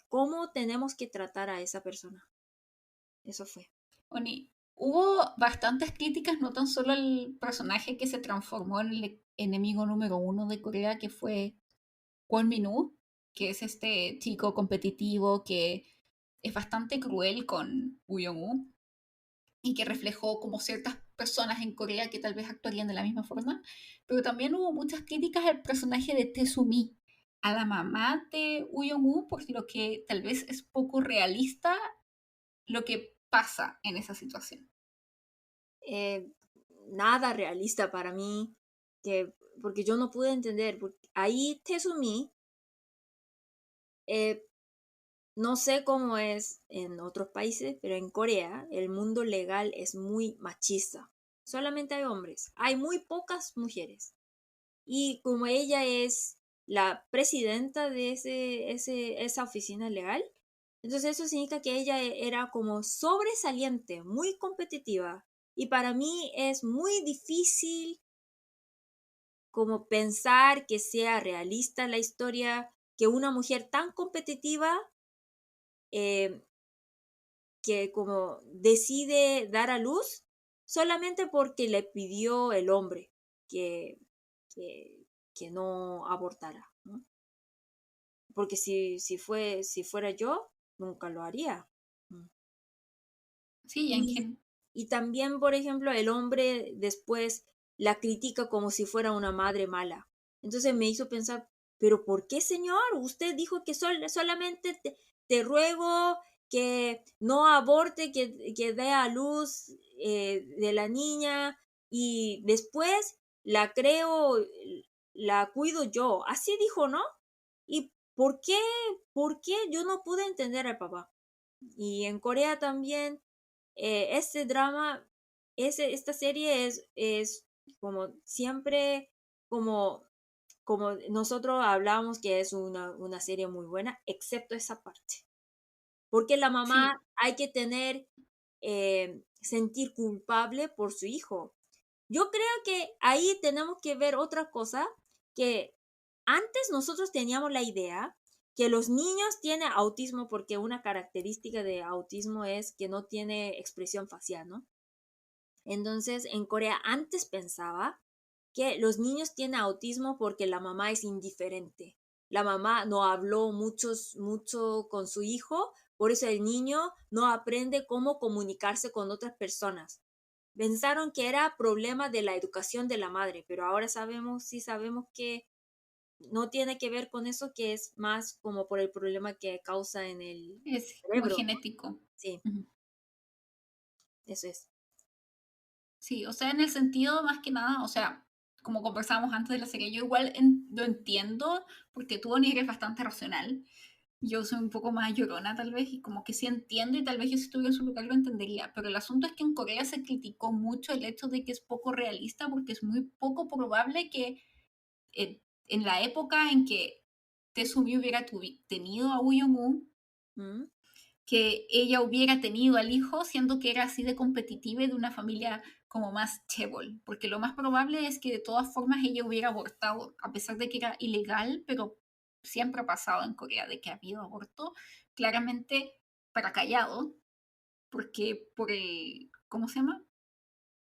¿cómo tenemos que tratar a esa persona? Eso fue. Bueno, y hubo bastantes críticas, no tan solo al personaje que se transformó en el enemigo número uno de Corea, que fue Kwon Min-woo, que es este chico competitivo que es bastante cruel con Woo Young-woo y que reflejó como ciertas personas en Corea que tal vez actuarían de la misma forma, pero también hubo muchas críticas al personaje de Tae-soo-mi, a la mamá de Woo Young-woo, por lo que tal vez es poco realista lo que pasa en esa situación. Eh, Nada realista para mí, porque yo no pude entender, porque ahí Tezumi, eh, no sé cómo es en otros países, pero en Corea el mundo legal es muy machista. Solamente hay hombres, hay muy pocas mujeres. Y como ella es la presidenta de esa oficina legal, entonces eso significa que ella era como sobresaliente, muy competitiva. Y para mí es muy difícil como pensar que sea realista la historia, que una mujer tan competitiva eh, que como decide dar a luz solamente porque le pidió el hombre que, que, que no abortara, ¿no? Porque si fuera yo, nunca lo haría. Mm. Sí, Y, y también, por ejemplo, el hombre después la critica como si fuera una madre mala. Entonces me hizo pensar, pero ¿por qué, señor? Usted dijo que solamente te ruego que no aborte, que dé a luz de la niña y después la creo, la cuido yo. Así dijo, ¿no? ¿Y por qué yo no pude entender al papá? Y en Corea también este drama, esta serie es como siempre, como, como nosotros hablamos que es una serie muy buena, excepto esa parte. Porque la sí, mamá hay que tener, sentir culpable por su hijo. Yo creo que ahí tenemos que ver otra cosa, que antes nosotros teníamos la idea que los niños tienen autismo porque una característica de autismo es que no tiene expresión facial, ¿no? Entonces, en Corea antes pensaba que los niños tienen autismo porque la mamá es indiferente. La mamá no habló mucho con su hijo, por eso el niño no aprende cómo comunicarse con otras personas. Pensaron que era problema de la educación de la madre, pero ahora sabemos que no tiene que ver con eso, que es más como por el problema que causa en el es muy cerebro. genético. Sí, Ujú. eso es. Sí, o sea, en el sentido más que nada, o sea, como conversábamos antes de la serie, yo igual lo entiendo porque tú, Bonnie, eres bastante racional. Yo soy un poco más llorona tal vez y como que sí entiendo y tal vez yo si estuviera en su lugar lo entendería, pero el asunto es que en Corea se criticó mucho el hecho de que es poco realista porque es muy poco probable que en la época en que Taesumi hubiera tenido a Woo Jong-un, ¿Mm? que ella hubiera tenido al hijo, siendo que era así de competitiva y de una familia como más chebol, porque lo más probable es que de todas formas ella hubiera abortado, a pesar de que era ilegal, pero siempre ha pasado en Corea de que ha habido aborto, claramente para callado, porque por el, ¿cómo se llama?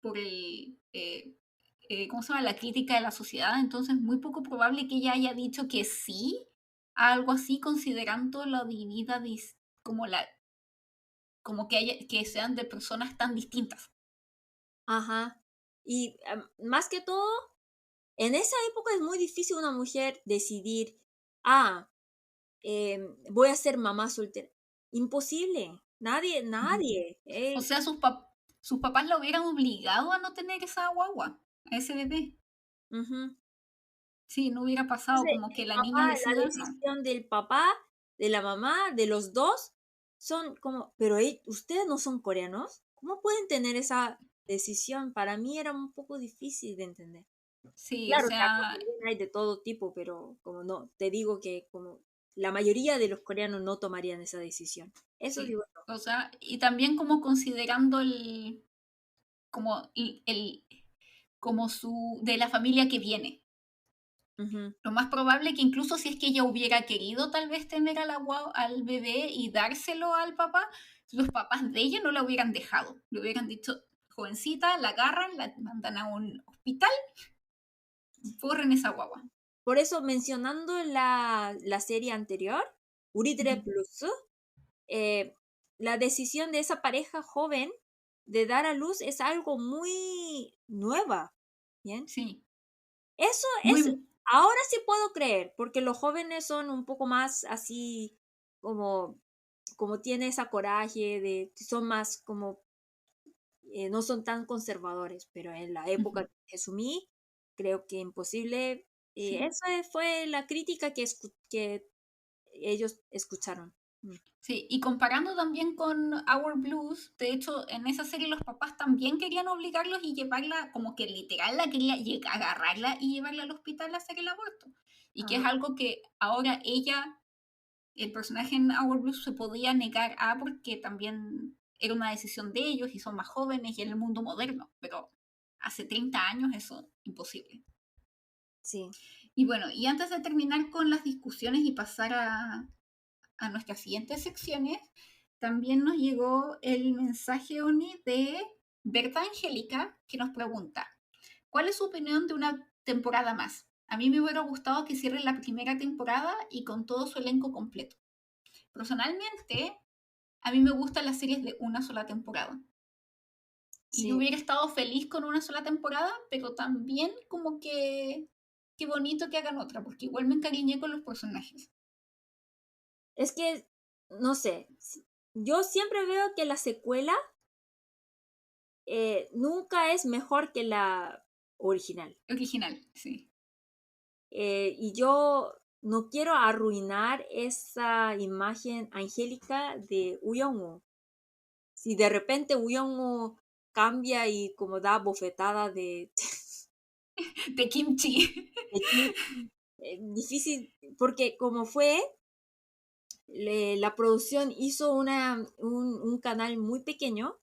Por el, ¿cómo se llama? La crítica de la sociedad, entonces es muy poco probable que ella haya dicho que sí a algo así, considerando la divinidad como la como que, que sean de personas tan distintas. Ajá. Y más que todo, en esa época es muy difícil una mujer decidir, ah, voy a ser mamá soltera. Imposible. Nadie, Ujú. nadie. O sea, sus papás la hubieran obligado a no tener esa guagua, a ese bebé. Ujú. Sí, no hubiera pasado Entonces, como que el la niña papá, la decida, no. decisión del papá, de la mamá, de los dos, son como, pero ustedes no son coreanos. ¿Cómo pueden tener esa decisión? Para mí era un poco difícil de entender. Sí, o Claro, que acá sea, también hay de todo tipo, pero como no, te digo que como la mayoría de los coreanos no tomarían esa decisión. Eso sí. digo yo. O sea, y también como considerando como como de la familia que viene. Ujú. Lo más probable que incluso si es que ella hubiera querido tal vez tener al bebé y dárselo al papá, los papás de ella no la hubieran dejado. Le hubieran dicho, jovencita, la agarran, la mandan a un hospital, borren esa guagua. Por eso, mencionando la serie anterior, Uridre Ujú. Plus, eh, la decisión de esa pareja joven de dar a luz es algo muy nueva, ¿bien? Sí, Eso es, muy, ahora sí puedo creer, porque los jóvenes son un poco más así, como, como tiene esa coraje, son más como, no son tan conservadores, pero en la época ujú, de Jesumí, creo que imposible. sí. Fue la crítica que ellos escucharon. Mm. Sí, y comparando también con Our Blues, de hecho, en esa serie los papás también querían obligarlos y llevarla, como que literal la quería agarrarla y llevarla al hospital a hacer el aborto. Y que es Ajá. algo que ahora ella, el personaje en Our Blues, se podía negar a porque también era una decisión de ellos y son más jóvenes y en el mundo moderno, pero hace 30 años eso imposible. Sí. Y bueno, y antes de terminar con las discusiones y pasar a nuestras siguientes secciones, También nos llegó el mensaje, Oni, de Berta Angélica, que nos pregunta, ¿cuál es su opinión de una temporada más? A mí me hubiera gustado que cierren la primera temporada y con todo su elenco completo. Personalmente, a mí me gustan las series de una sola temporada. Y yo Sí. hubiera estado feliz con una sola temporada, pero también como que qué bonito que hagan otra, porque igual me encariñé con los personajes. Es que, no sé, yo siempre veo que la secuela nunca es mejor que la original. Original, sí. Y yo no quiero arruinar esa imagen angélica de Uyongo. Si de repente Uyongo cambia y como da bofetada de, De kimchi. de Kim, difícil, porque como fue, la producción hizo un canal muy pequeño.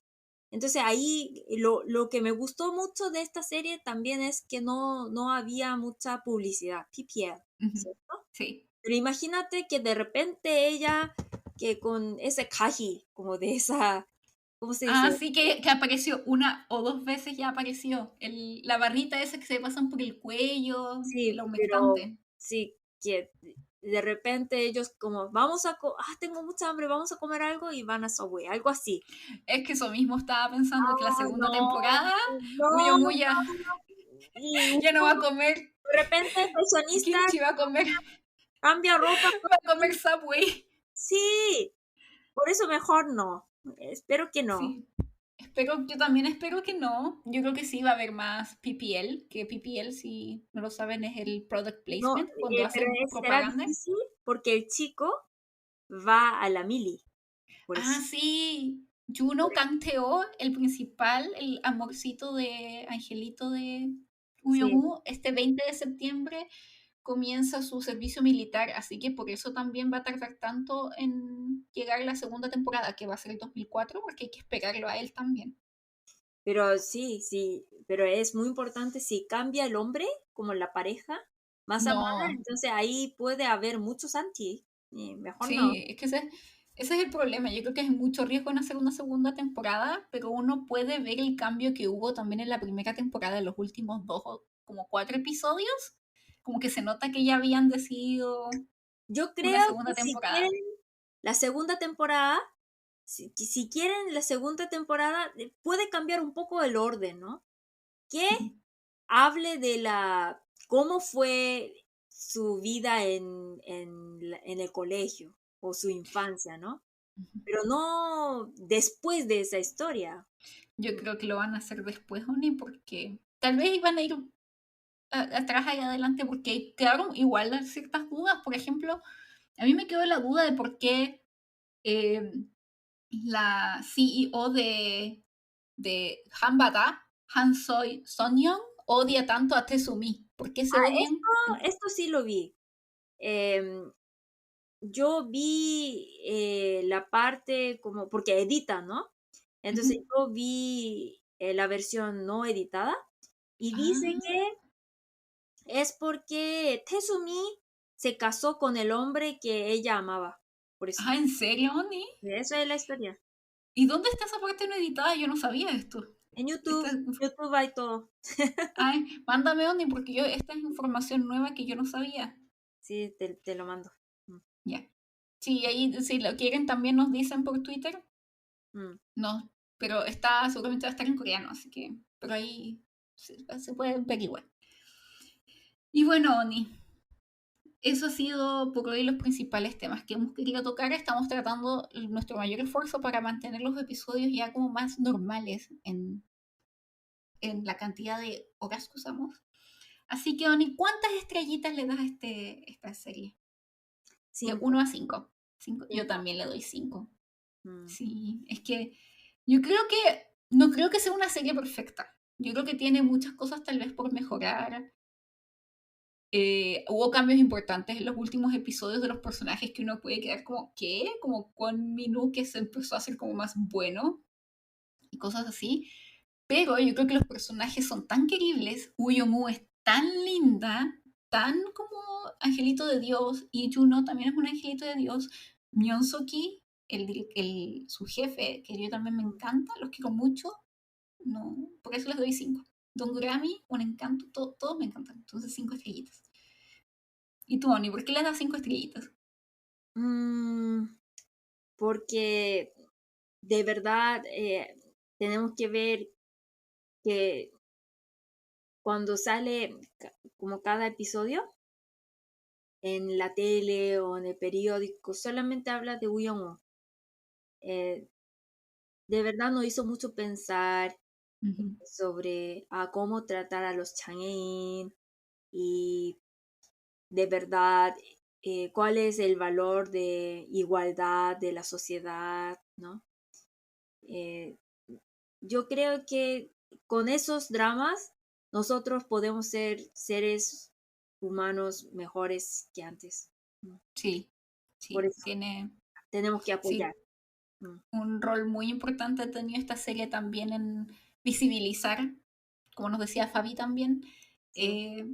Entonces ahí lo que me gustó mucho de esta serie también es que no había mucha publicidad, PPL, ¿cierto? Sí. Pero imagínate que de repente ella, que con ese kaji, como de esa, ¿cómo se dice? Ah, sí que apareció una o dos veces ya apareció. La barrita esa que se pasan por el cuello, el Sí, pero humectante. sí, que de repente ellos como, tengo mucha hambre, vamos a comer algo y van a Subway, algo así. Es que eso mismo estaba pensando que la Ah, segunda no, temporada, no, Uyo no, Muya y ya no va a comer de repente el fashionista kimchi, cambia ropa. va a comer Subway. Sí, por eso mejor no. Espero que no. Sí. Yo también espero que no. Yo creo que sí va a haber más PPL, que PPL, si no lo saben, es el product No, placement, cuando pero hacen será propaganda. difícil porque el chico va a la mili, por Ah, eso. sí. Juno Por eso. canteó el principal, el amorcito de Angelito de Sí, Uyomu. Este 20 de septiembre comienza su servicio militar, así que por eso también va a tardar tanto en llegar la segunda temporada, que va a ser el 2004, porque hay que esperarlo a él también. pero sí, sí, pero es muy importante si cambia el hombre como la pareja más amada, No, entonces ahí puede haber muchos anti, y mejor no. sí, es que ese es el problema. Yo creo que es mucho riesgo en hacer una segunda temporada, pero uno puede ver el cambio que hubo también en la primera temporada, en los últimos dos o como cuatro episodios. Como que se nota que ya habían decidido Yo una creo que segunda si quieren temporada. la segunda temporada, si quieren la segunda temporada, puede cambiar un poco el orden, ¿no? Que Ujú, hable de cómo fue su vida en el colegio o su infancia, ¿no? ujú. Pero no después de esa historia. Yo creo que lo van a hacer después, Oni, porque tal vez iban a ir atrás y adelante, porque quedaron igual ciertas dudas. Por ejemplo, a mí me quedó la duda de por qué eh, la CEO de Hanbada, Han Sonyeon, odia tanto a Tezumi. ¿Por qué se Ah, odian? esto sí lo vi. Em, yo vi la parte como, porque edita, ¿no? Ujú. Entonces yo vi la versión no editada y dice Ah, que es porque Tezumi se casó con el hombre que ella amaba. Por eso. ¿En serio, Oni? Esa es la historia. ¿Y dónde está esa parte no editada? Yo no sabía esto. En Esta, YouTube, YouTube hay todo. ay, mándame, Oni, porque esta es información nueva que yo no sabía. Sí, te lo mando. Mm, Ya. Sí, ahí si lo quieren también nos dicen por Twitter. mm. No, pero seguramente va a estar en coreano, así que, pero ahí se puede ver igual. Y bueno, Oni, eso ha sido por hoy los principales temas que hemos querido tocar. Estamos tratando nuestro mayor esfuerzo para mantener los episodios ya como más normales en la cantidad de horas que usamos. Así que, Oni, ¿cuántas estrellitas le das a esta serie? De 1 Cinco. a 5. Yo Cinco. también le doy 5. Mm. Sí, es que yo creo que no creo que sea una serie perfecta. Yo creo que tiene muchas cosas tal vez por mejorar. Hubo cambios importantes en los últimos episodios de los personajes que uno puede quedar como, ¿qué? Como con Minu que se empezó a hacer como más bueno y cosas así. Pero yo creo que los personajes son tan queribles, Uyomu es tan linda, tan como angelito de Dios, y Juno también es un angelito de Dios, Myonsoki su jefe, que yo también me encanta, los quiero mucho, no, por eso les doy 5. Don Grammy, un encanto, todos me encantan, entonces 5 estrellitas. ¿Y tú, Oni, por qué le das 5 estrellitas? Mm, porque de verdad tenemos que ver que cuando sale como cada episodio en la tele o en el periódico, solamente habla de Woo. Eh, de verdad nos hizo mucho pensar Ujú. sobre cómo tratar a los Changein y de verdad cuál es el valor de igualdad de la sociedad, ¿no? Eh, yo creo que con esos dramas nosotros podemos ser seres humanos mejores que antes, ¿no? Sí, Por sí, eso tiene, tenemos que sí, apoyar. Mm, un rol muy importante ha tenido esta serie también en visibilizar, como nos decía Fabi también, sí, eh,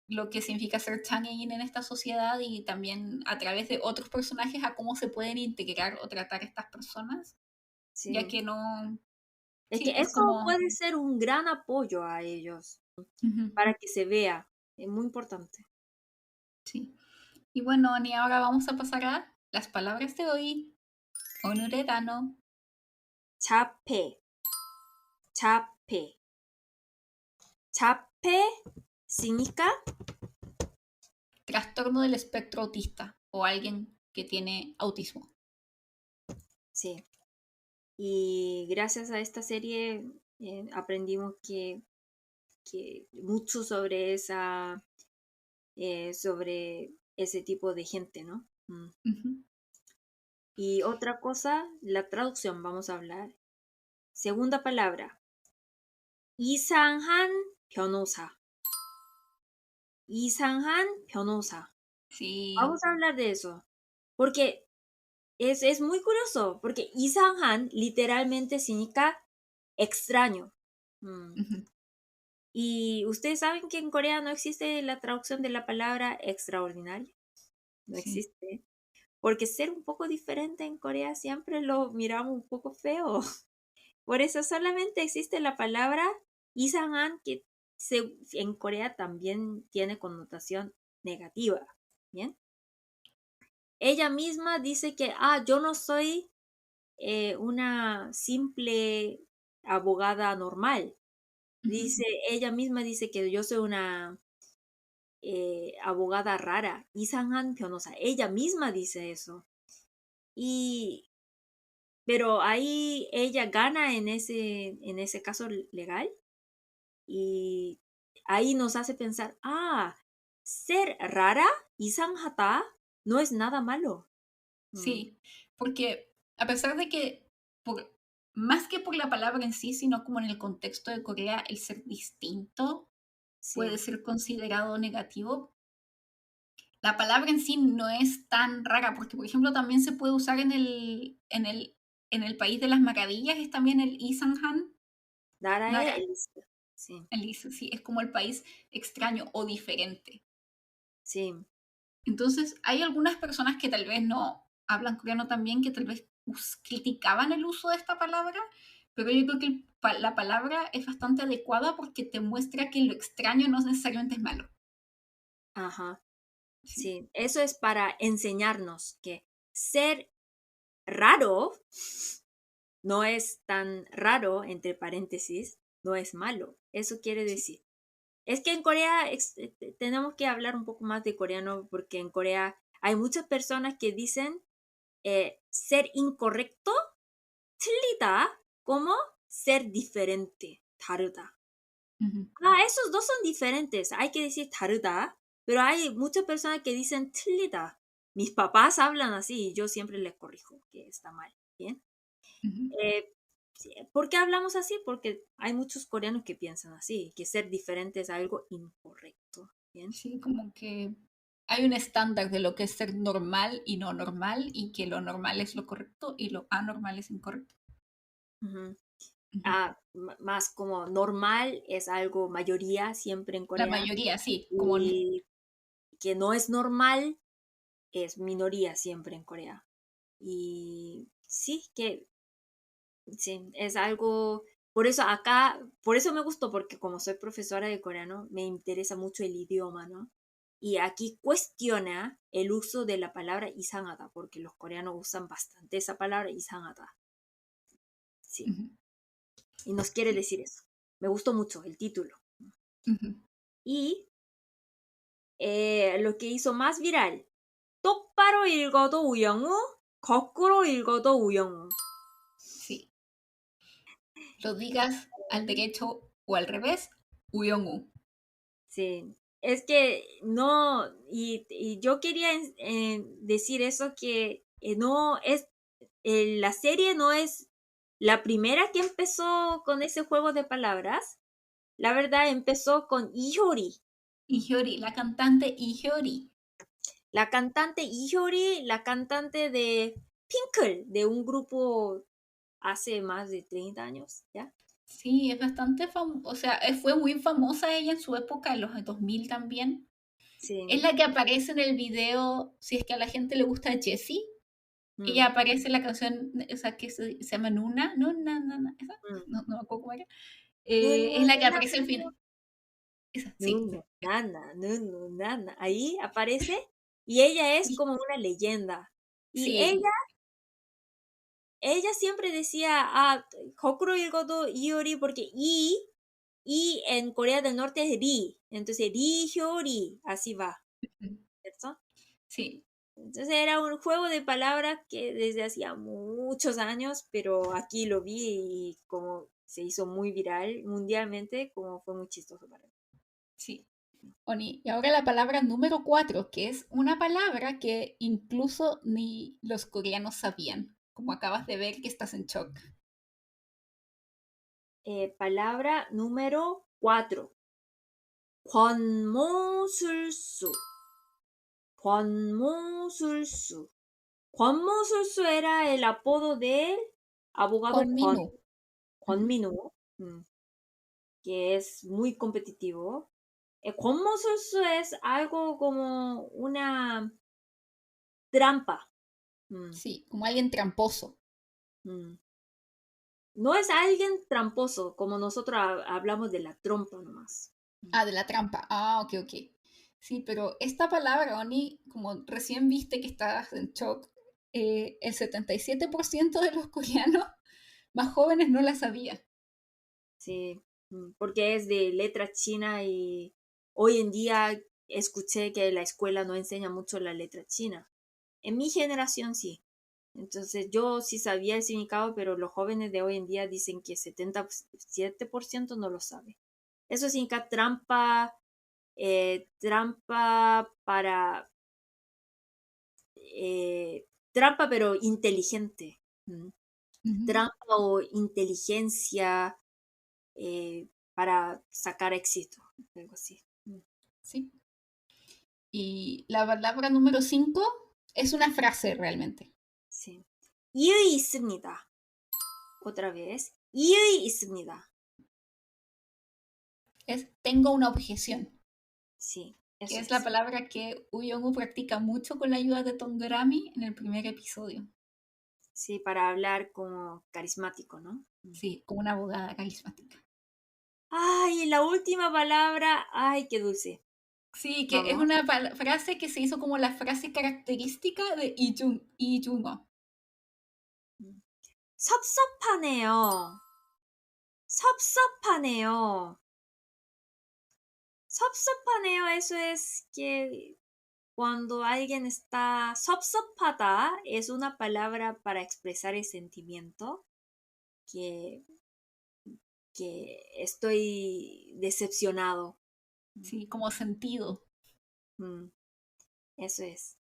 lo que significa ser Changeling en esta sociedad y también a través de otros personajes a cómo se pueden integrar o tratar estas personas, ya sí. que no, Es sí, que es eso como... puede ser un gran apoyo a ellos Ujú, para que se vea. Es muy importante. sí. Y bueno, Ani, ahora vamos a pasar a las palabras de hoy. Onuredano, Chape, chape. Chape significa, trastorno del espectro autista o alguien que tiene autismo. sí. Y gracias a esta serie aprendimos que mucho sobre sobre ese tipo de gente, ¿no? Mm. Ujú. Y otra cosa, la traducción, vamos a hablar. Segunda palabra, 이상한 변호사. 이상한 변호사. Sí. Vamos a hablar de eso, porque es muy curioso, porque 이상한 literalmente significa extraño. Mm. Ujú. Y ustedes saben que en Corea no existe la traducción de la palabra extraordinario. No Sí. existe. Porque ser un poco diferente en Corea siempre lo miramos un poco feo. Por eso solamente existe la palabra isangan que en Corea también tiene connotación negativa. ¿Bien? Ella misma dice que, yo no soy una simple abogada normal. Ujú. Dice, ella misma dice que yo soy una abogada rara, 이상한 변호사. Ella misma dice eso. Y, pero ahí ella gana en ese caso legal y ahí nos hace pensar, ser rara, 이상하다, no es nada malo. Mm, Sí, porque a pesar de que, por, más que por la palabra en sí, sino como en el contexto de Corea, el ser distinto puede sí, ser considerado negativo, la palabra en sí no es tan rara, porque por ejemplo también se puede usar en el país de las maravillas, es también el Isanhan, 나라의 Nara, Elisa. Sí, sí, es como el país extraño o diferente. sí, Entonces, hay algunas personas que tal vez no hablan coreano también, que tal vez criticaban el uso de esta palabra, pero yo creo que la palabra es bastante adecuada porque te muestra que lo extraño no necesariamente es malo. ajá, Sí. sí. Eso es para enseñarnos que ser raro no es tan raro, entre paréntesis, no es malo. Eso quiere Sí. decir. Es que en Corea tenemos que hablar un poco más de coreano porque en Corea hay muchas personas que dicen ser incorrecto, 틀리다, como ser diferente, 다르다. Ujú. Esos dos son diferentes, hay que decir 다르다, pero hay muchas personas que dicen 틀리다. Mis papás hablan así y yo siempre les corrijo que está mal, ¿bien? Ujú. Sí, ¿por qué hablamos así? Porque hay muchos coreanos que piensan así, que ser diferente es algo incorrecto, ¿bien? Sí, como que hay un estándar de lo que es ser normal y no normal, y que lo normal es lo correcto y lo anormal es incorrecto. Ujú. Ujú. Más como normal es algo mayoría siempre en La Corea mayoría, sí, como y que no es normal es minoría siempre en Corea. Y sí, que sí, es algo, por eso acá, por eso me gustó, porque como soy profesora de coreano, me interesa mucho el idioma, ¿no? Y aquí cuestiona el uso de la palabra i상하다, porque los coreanos usan bastante esa palabra i상하다. Sí, Ujú. y nos quiere Sí. decir eso. Me gustó mucho el título. Ujú. Y lo que hizo más viral, 똑바로 읽어도 우영우, 거꾸로 읽어도 우영우. Sí. Lo digas al derecho o al revés, Uyongu. Sí, es que no, y yo quería decir eso que no es, la serie no es la primera que empezó con ese juego de palabras. La verdad empezó con Ihori. Ihyori, la cantante Ihyori. La cantante Ihori, la cantante de Pinkle, de un grupo hace más de 30 años, ¿ya? Sí, es bastante famosa, o sea, fue muy famosa ella en su época, en los 2000 también. Es Sí. la que aparece en el video, si es que a la gente le gusta Jessie, ella Mm, aparece en la canción, esa que se llama Nuna, Nuna, Nuna, esa, mm. no me acuerdo cómo era. No, no, Es la que no, aparece al final. Esa, sí. Nunu, Nana, Nunu, Nana. Ahí aparece y ella es Sí, como una leyenda. Y sí. ella siempre decía, Hokuro Ilgodo Iori, porque y en Corea del Norte es Ri. Entonces, Ri Hyori, así va, ¿cierto? Sí, Entonces era un juego de palabras que desde hacía muchos años, pero aquí lo vi y como se hizo muy viral mundialmente, como fue muy chistoso para mí. sí. Oni, y ahora la palabra número 4, que es una palabra que incluso ni los coreanos sabían, como acabas de ver que estás en shock. Palabra número 4. 권모술수. 권모술수. 권모술수 era el apodo del abogado Con Minu. Ujú. Minwoo, que es muy competitivo. 권모술수 es algo como una trampa. Mm, Sí, como alguien tramposo. mm. No es alguien tramposo, como nosotros hablamos de la trompa nomás. Ah, de la trampa. Ah, ok, ok. Sí, pero esta palabra, Oni, como recién viste que estás en shock, el 77% de los coreanos más jóvenes no la sabía. Sí, porque es de letra china y hoy en día escuché que la escuela no enseña mucho la letra china. En mi generación sí. Entonces yo sí sabía el significado, pero los jóvenes de hoy en día dicen que 77% no lo sabe. Eso significa trampa, trampa para, trampa pero inteligente. Mm. Ujú. Trampa o inteligencia para sacar éxito, algo así. Sí. Y la palabra número 5 es una frase realmente. Sí. 이의 있습니다. Otra vez. 이의 있습니다. Es tengo una objeción, Sí, que eso es la es. palabra que Uyongu practica mucho con la ayuda de Tongurami en el primer episodio. Sí, para hablar como carismático, ¿no? Sí, como una abogada carismática. Ay, la última palabra. Ay, qué dulce. Sí, que es Vamos. una frase que se hizo como la frase característica de Ijuno. 섭섭하네요. 섭섭하네요. 섭섭하네요. Eso es que cuando alguien está 섭섭하다 es una palabra para expresar el sentimiento que, que estoy decepcionado. Sí, como sentido. Mm, eso es.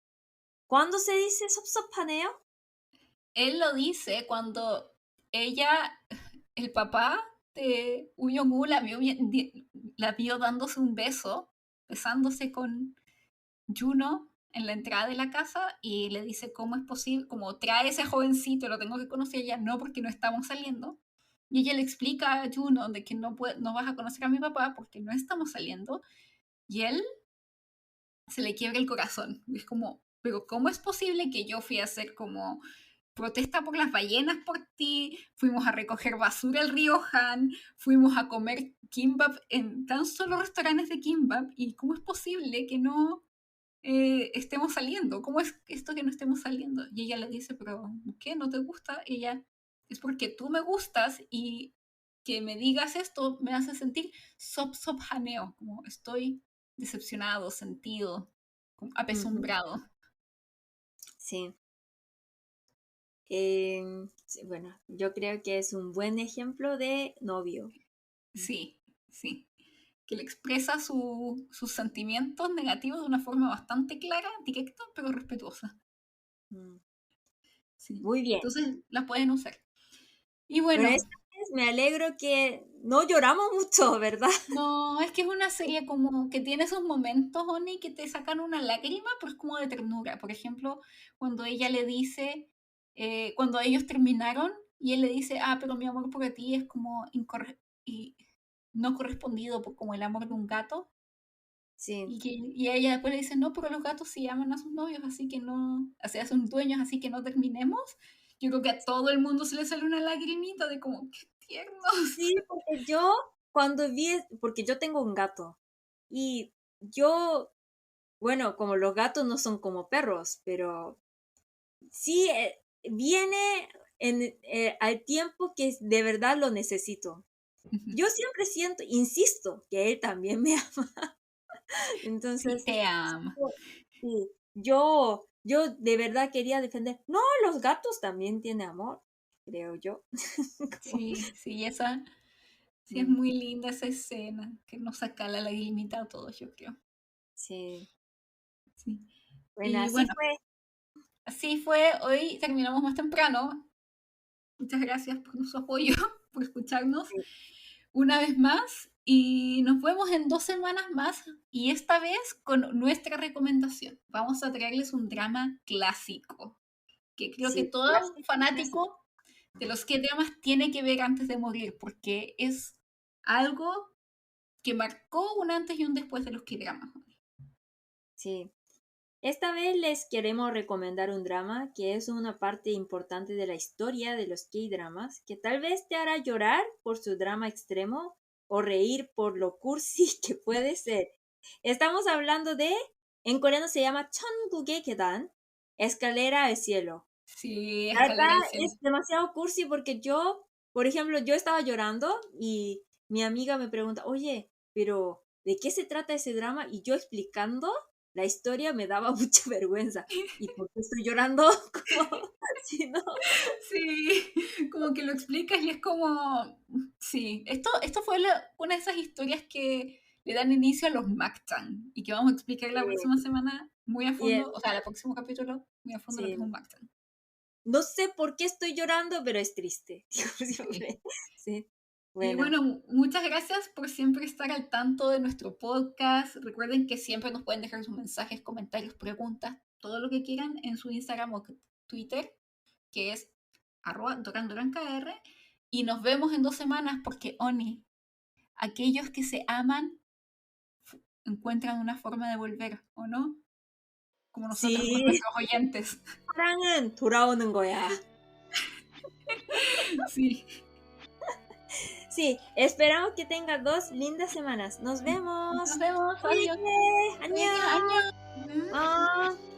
¿Cuándo se dice 섭섭하네요? Él lo dice cuando ella, el papá de Uyongu la vio dándose un beso, besándose con Juno en la entrada de la casa y le dice cómo es posible, como trae ese jovencito, lo tengo que conocer ya, no porque no estamos saliendo. Y ella le explica a Juno de que no vas a conocer a mi papá porque no estamos saliendo. Y él se le quiebra el corazón. Y es como, pero ¿cómo es posible que yo fui a hacer como protesta por las ballenas por ti, fuimos a recoger basura al río Han, fuimos a comer kimbap en tan solo restaurantes de kimbap, y cómo es posible que no estemos saliendo? ¿Cómo es esto que no estemos saliendo? Y ella le dice, pero ¿qué? ¿No te gusta? Y ella, es porque tú me gustas y que me digas esto me hace sentir sop janeo, como estoy decepcionado, sentido, como Ujú. apesumbrado. Sí. Sí, bueno, yo creo que es un buen ejemplo de novio. Sí, sí. Que le expresa sus sentimientos negativos de una forma bastante clara, directa, pero respetuosa. Mm. Sí. Muy bien. Entonces las pueden usar. Y Bueno, bueno, esta vez me alegro que no lloramos mucho, ¿verdad? no, es que es una serie como que tiene esos momentos, Oni, que te sacan una lágrima, pero es como de ternura. Por ejemplo, cuando ella le dice, cuando ellos terminaron, y él le dice, ah, pero mi amor por ti es como y no correspondido por como el amor de un gato. Sí, Y ella después le dice, no, pero los gatos sí aman a sus novios, así que no, o sea, son dueños, así que no terminemos. Yo creo que a todo el mundo se le sale una lagrimita de como, qué tiernos. sí, porque yo cuando porque yo tengo un gato y yo, bueno, como los gatos no son como perros, pero sí viene al tiempo que de verdad lo necesito. Yo siempre siento, insisto, que él también me ama. Sí, Entonces, te amo. sí, yo de verdad quería defender. No, los gatos también tienen amor, creo yo. Como, Sí, sí, esa, sí es mm, muy linda esa escena, que nos saca la lagrimita a todos, yo creo. sí, Sí. bueno, Y así bueno, fue. así fue, hoy terminamos más temprano. Muchas gracias por su apoyo, por escucharnos Sí, una vez más, y nos vemos en 2 semanas más, y esta vez con nuestra recomendación. Vamos a traerles un drama clásico que creo que sí, todo clásico, clásico. fanático de los que dramas tiene que ver antes de morir, porque es algo que marcó un antes y un después de los que dramas. Sí. Esta vez les queremos recomendar un drama que es una parte importante de la historia de los K-dramas, que tal vez te hará llorar por su drama extremo o reír por lo cursi que puede ser. Estamos hablando de, en coreano se llama 천국의 계단, escalera al cielo. Sí, La verdad Escalera al cielo. es demasiado cursi porque yo, por ejemplo, yo estaba llorando y mi amiga me pregunta, oye, pero ¿de qué se trata ese drama? Y yo explicando la historia me daba mucha vergüenza. ¿Y por qué estoy llorando? Como, si no, Sí, como que lo explicas y es como, sí, esto fue una de esas historias que le dan inicio a los Mactan y que vamos a explicar la próxima semana muy a y, fondo, o sea, el próximo capítulo muy a fondo lo que es un sí, Mactan. no sé por qué estoy llorando, pero es triste. Digo Sí. siempre. Sí, Y bueno, bueno, muchas gracias por siempre estar al tanto de nuestro podcast. Recuerden que siempre nos pueden dejar sus mensajes, comentarios, preguntas, todo lo que quieran en su Instagram o Twitter, que es @DoranDoranKR. Y nos vemos en 2 semanas porque, Oni, aquellos que se aman encuentran una forma de volver, ¿o no? Como nosotros con sí, nuestros oyentes. 사랑은 돌아오는 거야. Sí. Sí, esperamos que tengas dos lindas semanas. Nos Nos vemos. vemos. Adiós. Cuídate. 안녕. Año. 어.